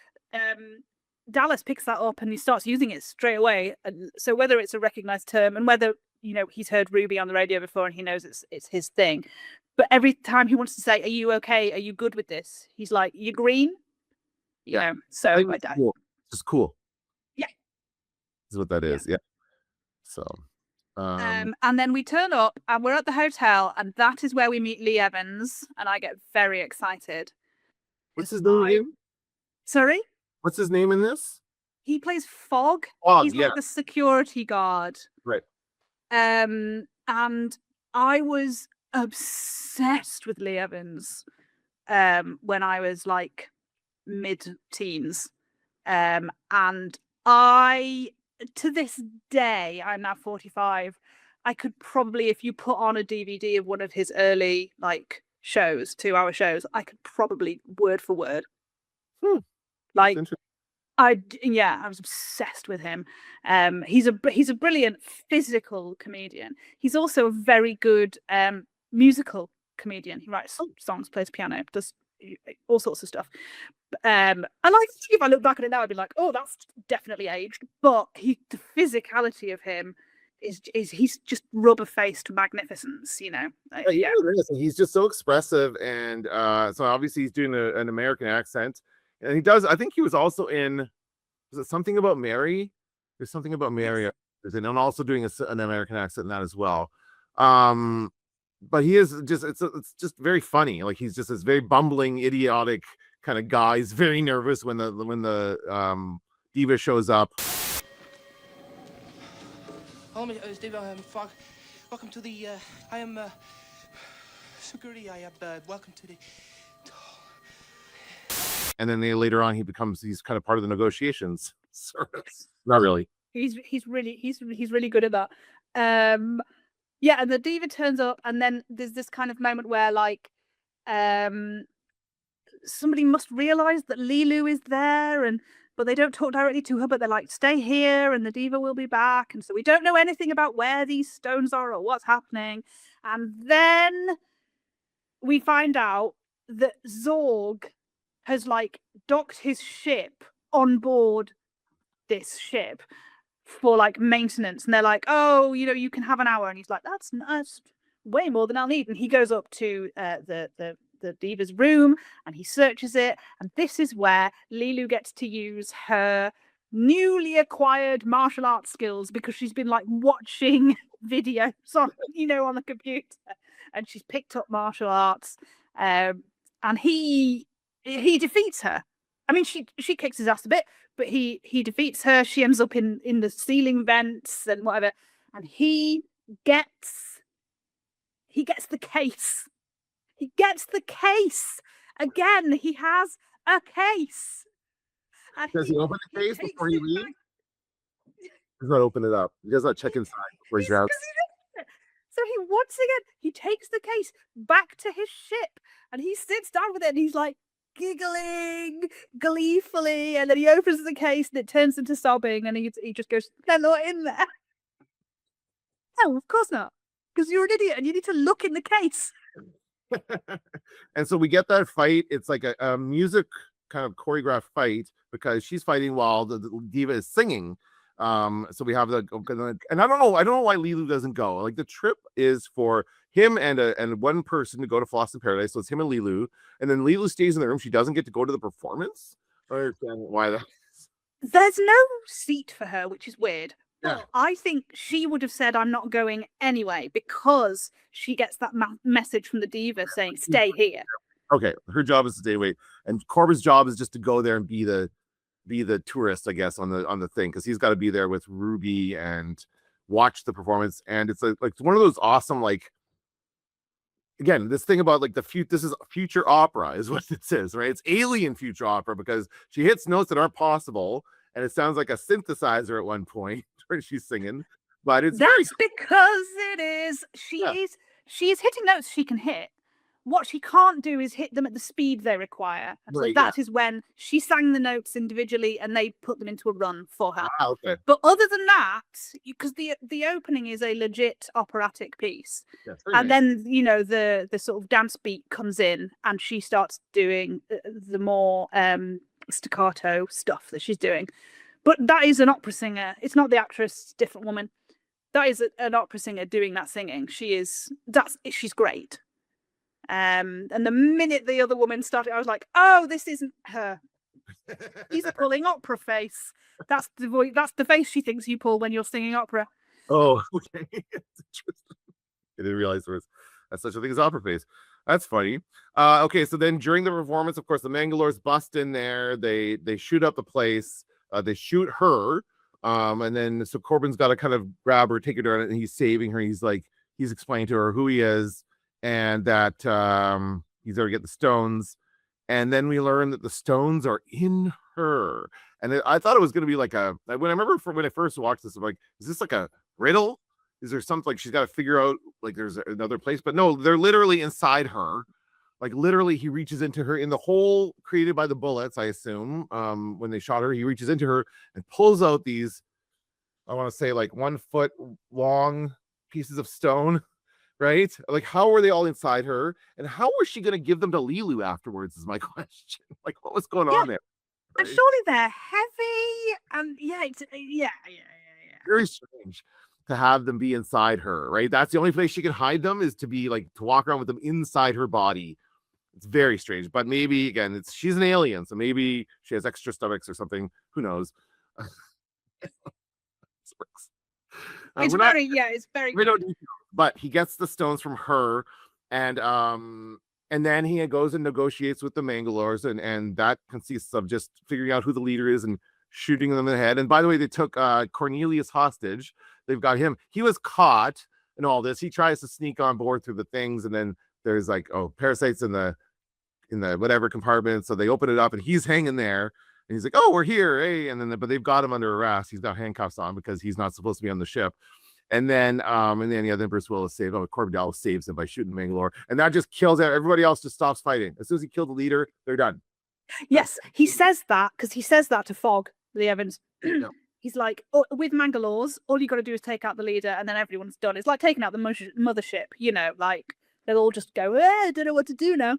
Dallas picks that up and he starts using it straight away. And so whether it's a recognized term, and whether he's heard Ruby on the radio before and he knows it's his thing, but every time he wants to say, are you okay, are you good with this, he's like, you green, so cool. Just cool. Yeah, is what that is. Yeah. So and then we turn up and we're at the hotel, and that is where we meet Lee Evans, and I get very excited. What's his name? Sorry? What's his name in this? He plays Fog. He's like the security guard. Right. And I was obsessed with Lee Evans when I was like mid-teens. And I, to this day, I'm now 45, I could probably, if you put on a DVD of one of his early like shows, 2-hour shows, I could probably word for word. Like I was obsessed with him. He's a brilliant physical comedian. He's also a very good musical comedian. He writes songs, plays piano, does all sorts of stuff. And like, if I look back at it now, I'd be like, oh, that's definitely aged. But the physicality of him is he's just rubber-faced magnificence, Yeah, he's just so expressive, and so obviously he's doing an American accent. And he does. I think he was also in is it something about Mary? There's something about Mary, and I'm also doing an American accent in that as well. But he is just it's just very funny. Like he's just this very bumbling, idiotic kind of guy. He's very nervous when the diva shows up. Hello, Diva. Welcome to the. I am security. I am welcome to the. And then later on, he's kind of part of the negotiations. Sort of. Not really. He's really good at that. Yeah, and the diva turns up, and then there's this kind of moment where like somebody must realize that Lilu is there, but they don't talk directly to her, but they're like, stay here and the diva will be back. And so we don't know anything about where these stones are or what's happening. And then we find out that Zorg has like docked his ship on board this ship for like maintenance, and they're like, oh, you can have an hour, and he's like, that's way more than I'll need. And he goes up to the diva's room and he searches it, and this is where Lilu gets to use her newly acquired martial arts skills, because she's been like watching videos on the computer, and she's picked up martial arts, and he defeats her. I mean, she kicks his ass a bit, but he defeats her. She ends up in the ceiling vents and whatever, and he gets the case. He gets the case again. He has a case. And does he open the case before he leaves? He does not open it up. He does not check inside before he grabs. So he once again he takes the case back to his ship, and he sits down with it, and he's like giggling gleefully, and then he opens the case and it turns into sobbing, and he just goes, they're not in there. Oh, of course not, because you're an idiot and you need to look in the case. And so we get that fight. It's like a music kind of choreographed fight, because she's fighting while the diva is singing. So we have and I don't know why Lilu doesn't go. Like the trip is for him and one person to go to Floss in Paradise. So it's him and Lilu, and then Lilu stays in the room. She doesn't get to go to the performance. I don't understand why that. There's no seat for her, which is weird. Yeah. But I think she would have said, I'm not going anyway, because she gets that message from the diva saying, stay here. Okay, her job is to stay away, and Corbin's job is just to go there and be the tourist, I guess, on the thing, because he's got to be there with Ruby and watch the performance. And it's like one of those awesome, like, again, this thing about like this is future opera is what this is, right? It's alien future opera, because she hits notes that aren't possible, and it sounds like a synthesizer at one point where she's singing, but that's because it is. She is hitting notes she can hit. What she can't do is hit them at the speed they require. So that is when she sang the notes individually and they put them into a run for her. Okay. But other than that, because the opening is a legit operatic piece, and then the sort of dance beat comes in and she starts doing the more staccato stuff that she's doing. But that is an opera singer. It's not the actress, different woman. That is an opera singer doing that singing. She's great. And the minute the other woman started, I was like, "Oh, this isn't her." These are pulling opera face. That's the voice. That's the face she thinks you pull when you're singing opera. Oh, okay. I didn't realize there was such a thing as opera face. That's funny. Okay, so then during the performance, of course, the Mangalores bust in there. They shoot up the place. They shoot her. And then so Corbin's got to kind of grab her, take her down, and he's saving her. He's explaining to her who he is, and that he's there to get the stones. And then we learn that the stones are in her. And I thought it was going to be like when I first watched this, I'm like, is this like a riddle? Is there something like she's got to figure out, like there's another place? But no, they're literally inside her. Like literally he reaches into her in the hole created by the bullets, I assume. When they shot her, he reaches into her and pulls out these, I want to say like 1 foot long pieces of stone. Right? Like, how were they all inside her? And how was she going to give them to Lilu afterwards is my question. Like, what was going on there? Right? And surely they're heavy. And yeah. Very strange to have them be inside her, right? That's the only place she can hide them, is to be like, to walk around with them inside her body. It's very strange. But maybe, again, she's an alien. So maybe she has extra stomachs or something. Who knows? It's we're not, very, yeah, it's very. we don't, but he gets the stones from her, and then he goes and negotiates with the Mangalores, and that consists of just figuring out who the leader is and shooting them in the head. And by the way, they took Cornelius hostage. They've got him. He was caught in all this. He tries to sneak on board through the things, and then there's like parasites in the whatever compartment. So they open it up, and he's hanging there. And he's like, "Oh, we're here, hey!" And then, but they've got him under arrest. He's got handcuffs on because he's not supposed to be on the ship. And then Bruce Willis saves. Corbin Dallas saves him by shooting Mangalore, and that just kills out everybody else. Just stops fighting as soon as he killed the leader. They're done. Yes, he says that because he says that to Fogg, the Evans. Yeah. He's like, with Mangalores, all you got to do is take out the leader, and then everyone's done. It's like taking out the mothership, like they'll all just go, I don't know what to do now.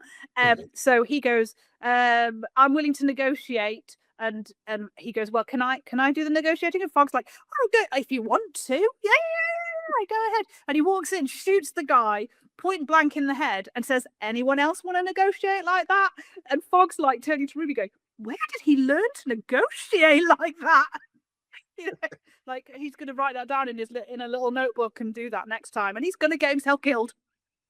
So he goes, I'm willing to negotiate. And he goes, well, can I do the negotiating? And Fogg's like, oh, go if you want to. Yeah, go ahead. And he walks in, shoots the guy point blank in the head, and says, anyone else want to negotiate like that? And Fogg's like turning to Ruby, going, where did he learn to negotiate like that? Like he's going to write that down in a little notebook and do that next time, and he's going to get himself killed.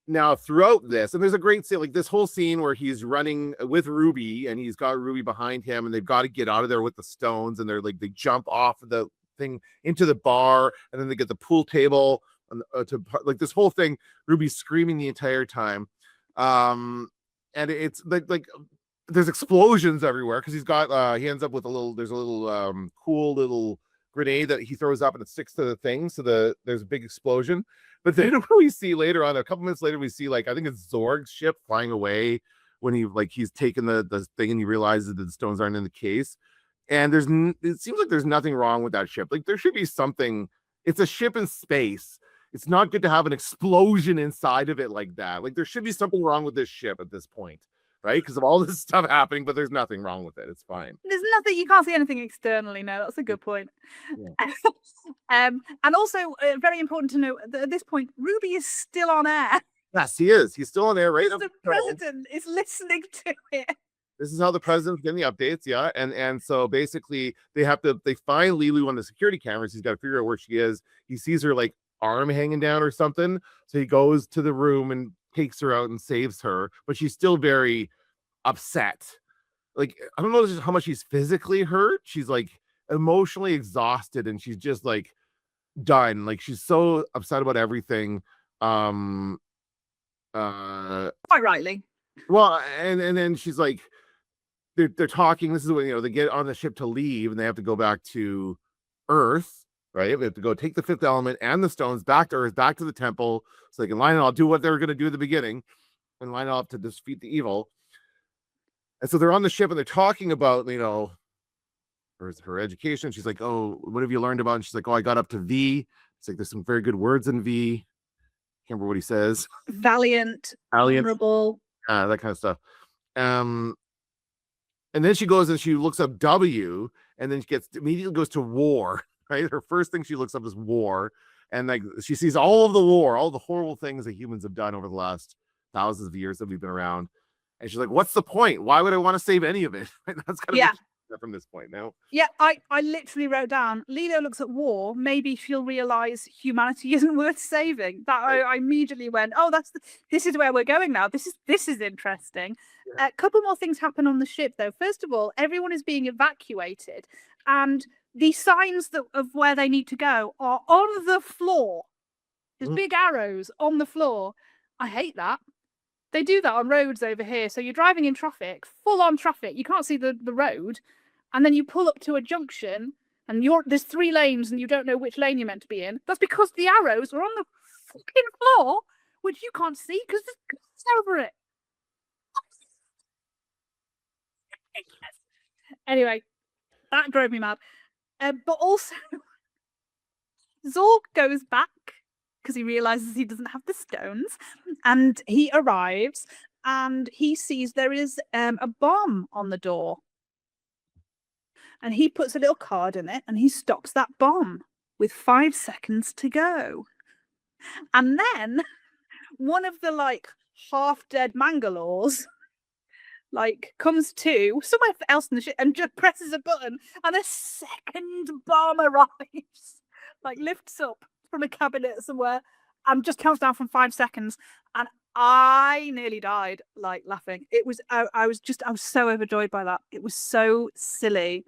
Now, throughout this, and there's a great scene, like this whole scene where he's running with Ruby, and he's got Ruby behind him, and they've got to get out of there with the stones, and they jump off of the thing into the bar, and then they get the pool table, to like this whole thing. Ruby's screaming the entire time, and it's like there's explosions everywhere because he ends up with there's a little cool little grenade that he throws up, and it sticks to the thing, so there's a big explosion. But then we see later on, a couple minutes later, we see I think it's Zorg's ship flying away when he's taken the thing, and he realizes that the stones aren't in the case. And it seems like there's nothing wrong with that ship. Like there should be something. It's a ship in space. It's not good to have an explosion inside of it like that. Like there should be something wrong with this ship at this point, right? Because of all this stuff happening, but there's nothing wrong with it. It's fine. There's nothing, you can't see anything externally. No, that's a good point. Yeah. And also very important to note that at this point, Ruby is still on air. Yes, he is. He's still on air, right? The president is listening to it. This is how the president's getting the updates, yeah. And so basically they find Lilu on the security cameras. He's got to figure out where she is. He sees her arm hanging down or something. So he goes to the room and takes her out and saves her, but she's still very upset. Like, I don't know how much she's physically hurt. She's emotionally exhausted, and she's just done. Like, she's so upset about everything. Quite rightly. Well, and then she's they're talking. This is when they get on the ship to leave, and they have to go back to Earth, right? They have to go take the fifth element and the stones back to Earth, back to the temple, so they can line it all, do what they were going to do at the beginning, and line it up to defeat the evil. And so they're on the ship, and they're talking about her education. She's like, "Oh, what have you learned about?" And she's like, "Oh, I got up to V." It's there's some very good words in V. Can't remember what he says. Valiant, honorable, that kind of stuff. And then she goes and she looks up W, and then she immediately goes to war. Right, her first thing she looks up is war, and she sees all of the war, all the horrible things that humans have done over the last thousands of years that we've been around. And she's like, "What's the point? Why would I want to save any of it?" That's kind of from this point now. Yeah, I literally wrote down, Lilo looks at war, maybe she'll realize humanity isn't worth saving. That I immediately went, oh, this is where we're going now. This is interesting. A couple more things happen on the ship though. First of all, everyone is being evacuated, and the signs of where they need to go are on the floor. There's big arrows on the floor. I hate that. They do that on roads over here. So you're driving in traffic, full on traffic. You can't see the road. And then you pull up to a junction, and there's 3 lanes, and you don't know which lane you're meant to be in. That's because the arrows are on the fucking floor, which you can't see because there's glass over it. Anyway, that drove me mad. But also, Zorg goes back because he realizes he doesn't have the stones, and he arrives and he sees there is a bomb on the door, and he puts a little card in it and he stops that bomb with 5 seconds to go. And then one of the half dead Mangalores like comes to somewhere else in the ship and just presses a button, and a second bomb arrives, like lifts up from a cabinet somewhere, and just counts down from 5 seconds, and I nearly died, like laughing. It was I was so overjoyed by that. It was so silly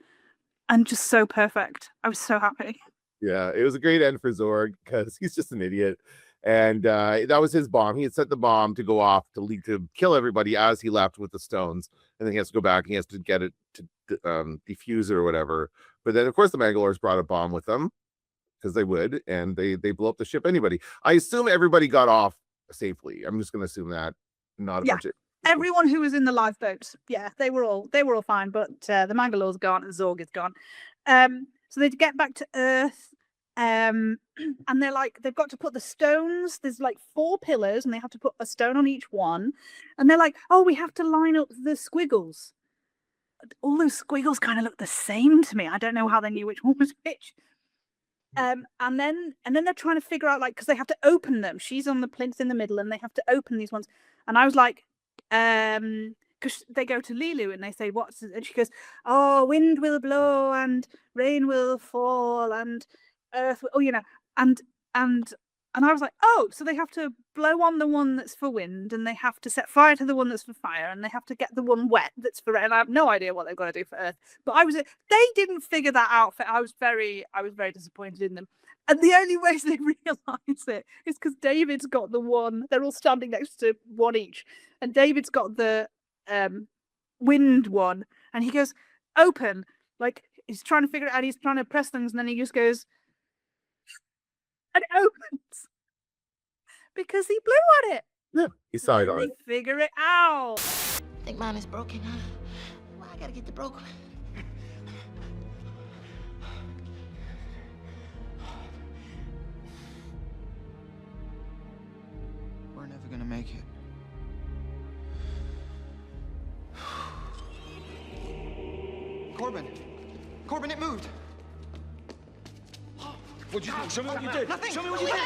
and just so perfect. I was so happy. Yeah, it was a great end for Zorg because he's just an idiot. And that was his bomb. He had set the bomb to go off to kill everybody as he left with the stones. And then he has to go back and he has to get it to defuse it or whatever. But then, of course, the Mangalores brought a bomb with them because they would. And they blew up the ship anybody. I assume everybody got off safely. I'm just going to assume that. Not a bunch of... Everyone who was in the lifeboat, they were all fine. But the Mangalore's gone and Zorg is gone. So they get back to Earth. And they're like, they've got to put the stones, there's like 4 pillars and they have to put a stone on each one, and they're like, oh, we have to line up the squiggles. All those squiggles kind of look the same to me. I don't know how they knew which one was which. And then they're trying to figure out, like, because they have to open them. She's on the plinth in the middle and they have to open these ones, and I was like, because they go to Lilu and they say, what's, and she goes, oh, wind will blow and rain will fall and earth, and I was like, oh, so they have to blow on the one that's for wind, and they have to set fire to the one that's for fire, and they have to get the one wet that's for rain. And I have no idea what they've got to do for earth. But they didn't figure that out. I was very disappointed in them. And the only way they realise it is because David's got the one. They're all standing next to one each, and David's got the wind one, and he goes, open, like he's trying to figure it out. He's trying to press things, and then he just goes. And it opens because he blew at it. Yeah, he saw it already. They figure it out. Think mine is broken, huh? Well, I gotta get the broke one. We're never gonna make it. Corbin, it moved. What'd you do? Show me what you did. Nothing. Show me what you did.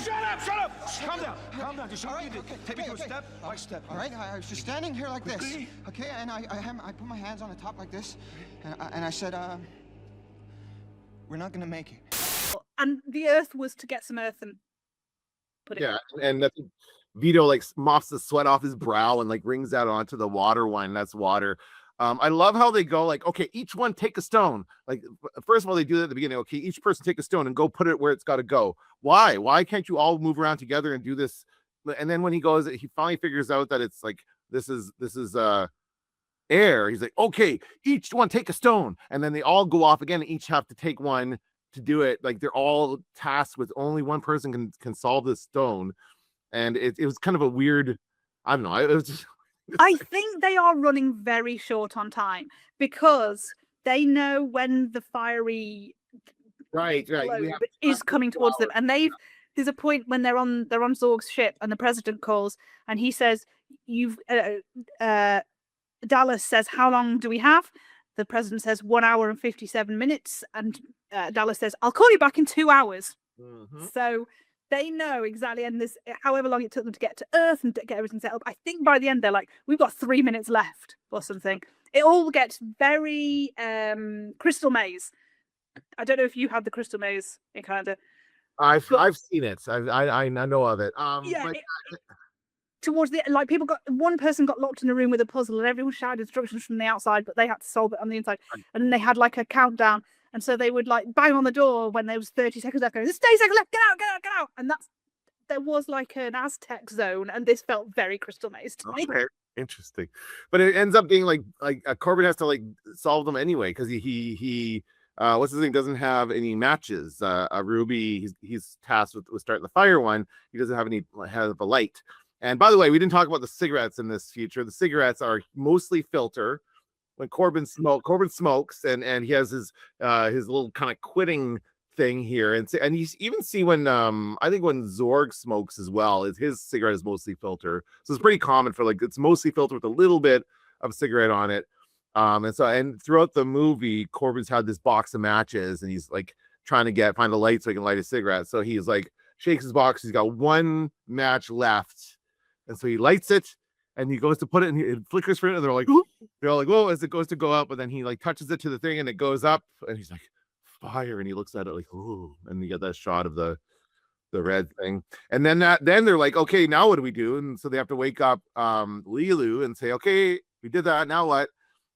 Shut up! Calm down. Just show me what you did. Okay, Take me to a step by step. All right, I was just standing here like this. Okay, and I put my hands on the top like this, and I said, we're not gonna make it. And the Earth was to get some earth and put it. Yeah, and Vito like mops the sweat off his brow and like rings that onto the water one. That's water. I love how they go like, okay, each one take a stone. Like, first of all, they do that at the beginning. Okay, each person take a stone and go put it where it's got to go. Why? Why can't you all move around together and do this? And then when he goes, he finally figures out that it's like, this is air. He's like, okay, each one take a stone. And then they all go off again and each have to take one to do it. Like they're all tasked with only one person can solve this stone. And it was kind of a weird, I don't know. It was just... I think they are running very short on time because they know when the fiery right is coming towards them, and there's a point when they're on Zorg's ship and the president calls and he says, Dallas says, how long do we have? The president says 1 hour and 57 minutes, and Dallas says, I'll call you back in 2 hours. So they know exactly, and this, however long it took them to get to Earth and get everything set up, I think by the end they're like, we've got 3 minutes left or something. It all gets very Crystal Maze. I don't know if you had the Crystal Maze encounter. I've seen it. I know of it. But... towards the like, one person got locked in a room with a puzzle, and everyone shouted instructions from the outside, but they had to solve it on the inside. And then they had like a countdown. And so they would like bang on the door when there was 30 seconds left. Going, there's 30 seconds left. Get out. And there was like an Aztec zone, and this felt very Crystal Maze to me. Okay. Interesting, but it ends up being like Corbin has to like solve them anyway because he what's his name doesn't have any matches. Ruby, he's tasked with starting the fire one. He doesn't have a light. And by the way, we didn't talk about the cigarettes in this feature. The cigarettes are mostly filter. When Corbin smokes, and he has his little kind of quitting thing here, and you even see when I think when Zorg smokes as well, his cigarette is mostly filter, so it's pretty common for like it's mostly filter with a little bit of cigarette on it, and throughout the movie, Corbin's had this box of matches, and he's like trying to find a light so he can light a cigarette. So he's like shakes his box, he's got one match left, and so he lights it. and he goes to put it and it flickers for it, and they're like, "Ooh." They're all like, whoa, as it goes to go up, and then he like touches it to the thing and it goes up, and he's like, fire, and he looks at it like, ooh, and you get that shot of the red thing. And then they're like, okay, now what do we do? And so they have to wake up Lilu and say, okay, we did that, now what?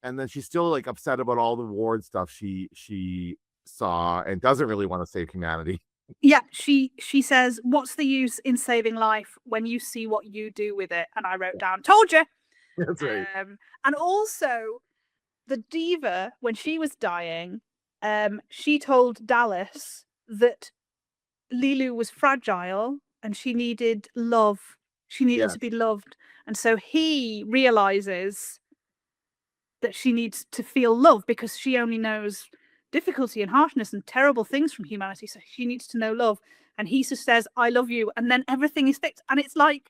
And then she's still like upset about all the ward stuff she saw and doesn't really want to save humanity. Yeah, she says, what's the use in saving life when you see what you do with it? And I wrote down, told you. That's right. And also the diva, when she was dying, she told Dallas that Lilu was fragile and she needed love. She needed to be loved. And so he realizes that she needs to feel love because she only knows difficulty and harshness and terrible things from humanity. So she needs to know love. And he just says, I love you. And then everything is fixed. And it's like,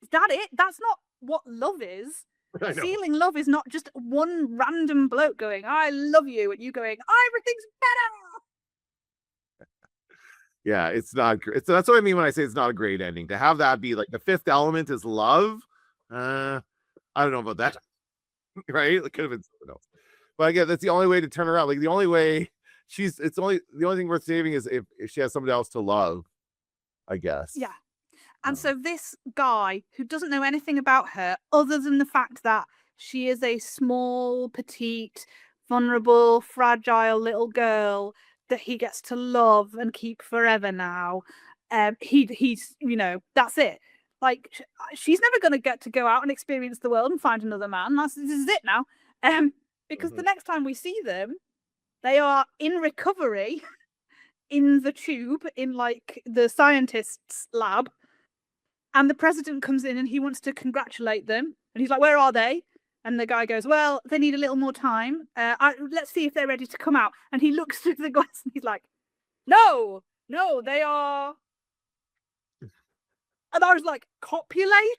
is that it? That's not what love is. Feeling love is not just one random bloke going, I love you, and you going, everything's better. Yeah, it's not. That's what I mean when I say it's not a great ending. To have that be like the fifth element is love. I don't know about that. Right? It could have been something else. But again, that's the only way to turn around. Like the only way the only thing worth saving is if she has somebody else to love, I guess. Yeah. And so this guy who doesn't know anything about her other than the fact that she is a small, petite, vulnerable, fragile little girl that he gets to love and keep forever now. He's, that's it. Like, she's never going to get to go out and experience the world and find another man. This is it now. Because the next time we see them, they are in recovery in the tube in like the scientist's lab. And the president comes in and he wants to congratulate them. And he's like, where are they? And the guy goes, well, they need a little more time. Let's see if they're ready to come out. And he looks through the glass and he's like, no, they are. And I was like, copulating?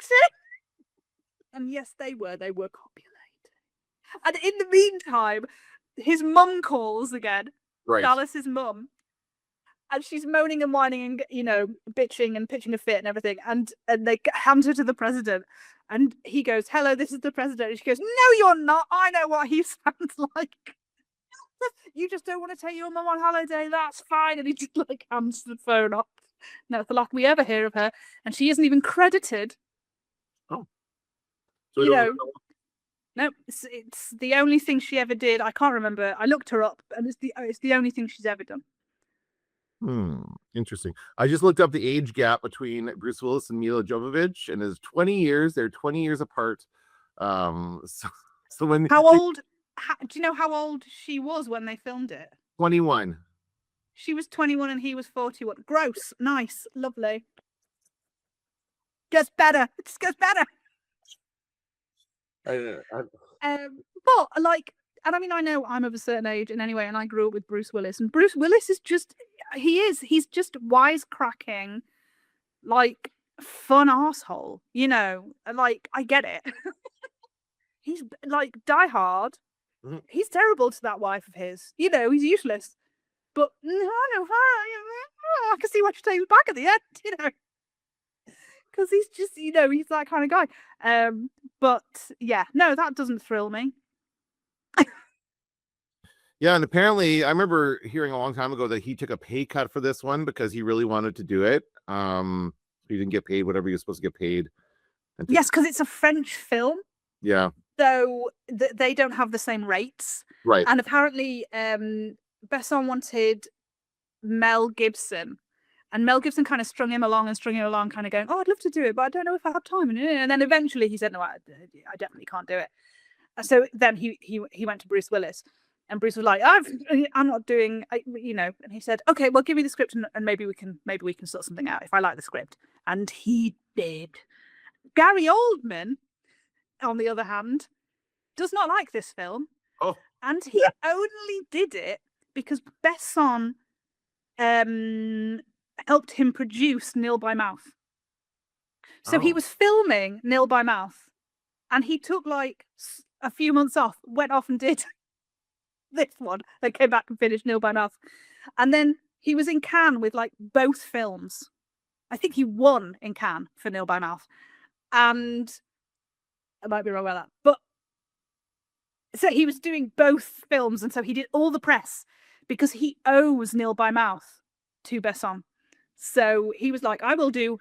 And yes, they were copulating. And in the meantime, his mum calls again. Right. Dallas's mum. And she's moaning and whining and, bitching and pitching a fit and everything. And they hand her to the president. And he goes, hello, this is the president. And she goes, no, you're not. I know what he sounds like. You just don't want to take your mum on holiday. That's fine. And he just hands the phone off. No, it's the last we ever hear of her. And she isn't even credited. Oh. So no, it's the only thing she ever did. I can't remember. I looked her up and it's the only thing she's ever done. Interesting. I just looked up the age gap between Bruce Willis and Milla Jovovich, and it's 20 years. They're 20 years apart. So when do you know how old she was when they filmed it? 21. She was 21 and he was 41. Gross. Nice. Lovely. Gets better. It just gets better. But like, and I mean, I know I'm of a certain age and anyway, and I grew up with Bruce Willis, and Bruce Willis is just, he's just wisecracking, like, fun arsehole, like, I get it. He's like, Die Hard. Mm-hmm. He's terrible to that wife of his, he's useless, but I can see what you're saying back at the end, because he's just, he's that kind of guy. But yeah, no, that doesn't thrill me. Yeah, and apparently I remember hearing a long time ago that he took a pay cut for this one because he really wanted to do it. He didn't get paid whatever he was supposed to get paid. Yes, because it's a French film. Yeah. So they don't have the same rates. Right. And apparently Besson wanted Mel Gibson. And Mel Gibson kind of strung him along, kind of going, oh, I'd love to do it, but I don't know if I have time. And then eventually he said, no, I definitely can't do it. So then he went to Bruce Willis. And Bruce was like, I'm not doing, and he said, okay, well, give me the script and maybe we can sort something out if I like the script. And he did. Gary Oldman, on the other hand, does not like this film. Oh. And he only did it because Besson helped him produce Nil by Mouth. So he was filming Nil by Mouth and he took like a few months off, went off and did this one, then came back and finished Nil by Mouth. And then he was in Cannes with like both films. I think he won in Cannes for Nil by Mouth. And I might be wrong about that. But so he was doing both films, and so he did all the press because he owes Nil by Mouth to Besson. So he was like, I will do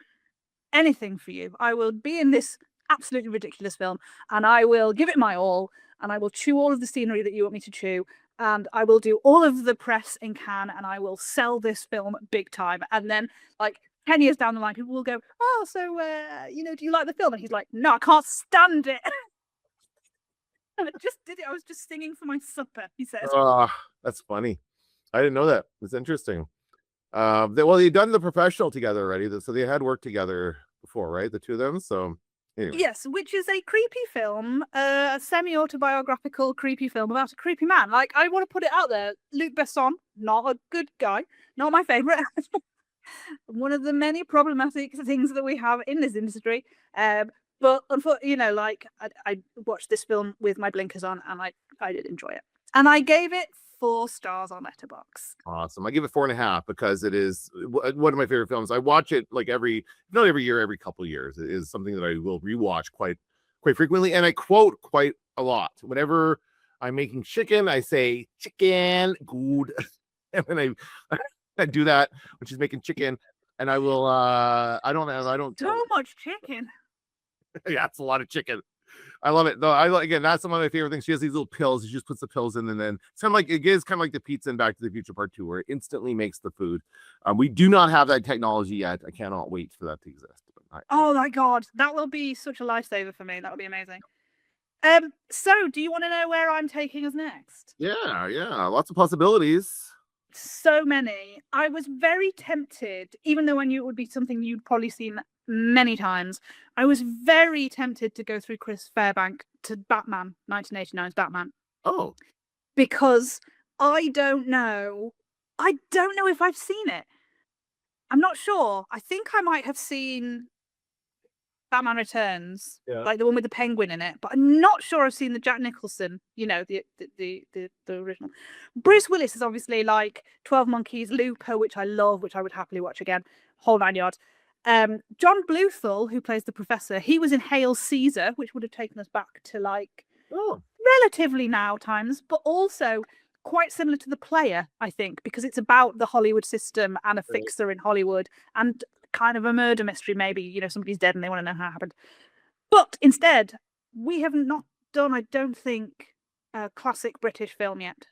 anything for you. I will be in this absolutely ridiculous film, and I will give it my all, and I will chew all of the scenery that you want me to chew, and I will do all of the press in Cannes, and I will sell this film big time. And then, like, 10 years down the line, people will go, oh, so, do you like the film? And he's like, no, I can't stand it. And I just did it. I was just singing for my supper, he says. That's funny. I didn't know that. It's interesting. They'd done The Professional together already, so they had worked together before, right? The two of them. So anyway. Yes, which is a creepy film, a semi-autobiographical creepy film about a creepy man. Like, I want to put it out there. Luc Besson, not a good guy, not my favorite. One of the many problematic things that we have in this industry. But unfortunately, I watched this film with my blinkers on, and I did enjoy it. And I gave it 4 stars on Letterboxd. Awesome. I give it 4.5 because it is one of my favorite films. I watch it like not every year, every couple of years. It is something that I will rewatch quite frequently, and I quote quite a lot. Whenever I'm making chicken, I say chicken good, and then I do that when she's making chicken, and I will. I don't. So much chicken. Yeah, it's a lot of chicken. I love it though. Again, that's one of my favorite things. She has these little pills. She just puts the pills in, and then it's kind of like the pizza in Back to the Future Part 2, where it instantly makes the food. We do not have that technology yet. I cannot wait for that to exist. Oh my god, that will be such a lifesaver for me. That would be amazing. So do you want to know where I'm taking us next? Yeah, lots of possibilities. So many. I was very tempted, even though I knew it would be something you'd probably seen many times. I was very tempted to go through Chris Fairbank to Batman, 1989's Batman. Oh. Because I don't know if I've seen it. I'm not sure. I think I might have seen Batman Returns, like the one with the penguin in it, but I'm not sure I've seen the Jack Nicholson, the original. Bruce Willis is obviously like 12 Monkeys, Looper, which I love, which I would happily watch again, whole 9 yards. John Bluthal, who plays the Professor, he was in Hail Caesar, which would have taken us back to relatively now times, but also quite similar to The Player, I think, because it's about the Hollywood system and a fixer in Hollywood and kind of a murder mystery, maybe, somebody's dead and they want to know how it happened. But instead, we have not done, I don't think, a classic British film yet.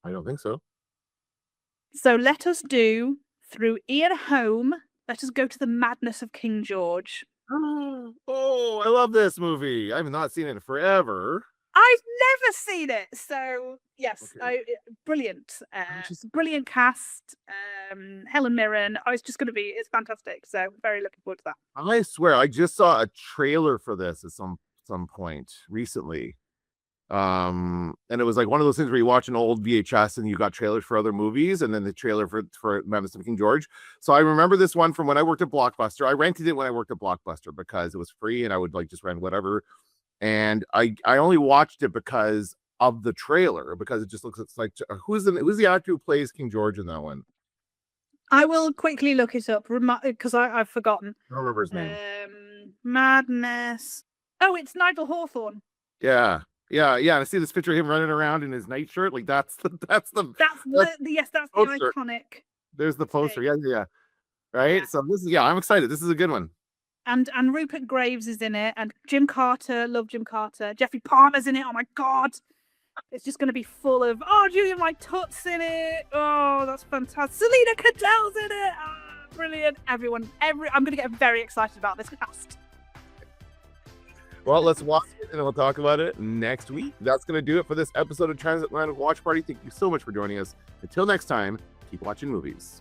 I don't think so. So let us do, through Ian Holm, let us go to the madness of King George. Oh, I love this movie. I have not seen it in forever. I've never seen it, so yes, okay. Brilliant, brilliant cast. Helen Mirren. It's fantastic. So very looking forward to that. I swear, I just saw a trailer for this at some point recently, and it was like one of those things where you watch an old VHS and you got trailers for other movies, and then the trailer for Madness of King George. So I remember this one from when I worked at Blockbuster. I rented it when I worked at Blockbuster because it was free, and I would just rent whatever. And I only watched it because of the trailer, because it just looks like who's the actor who plays King George in that one? I will quickly look it up because I've forgotten. I don't remember his name. Madness. Oh, it's Nigel Hawthorne. Yeah. I see this picture of him running around in his nightshirt. Like that's the iconic. There's the poster. Yeah. Right. Yeah. So I'm excited. This is a good one. And Rupert Graves is in it, and Jim Carter, love Jim Carter. Jeffrey Palmer's in it. Oh my god, it's just going to be full of Julian White Tutt's in it. Oh, that's fantastic. Selena Cadell's in it. Brilliant. Everyone, I'm going to get very excited about this cast. Well, let's watch it and we'll talk about it next week. That's going to do it for this episode of Transatlantic Watch Party. Thank you so much for joining us. Until next time, keep watching movies.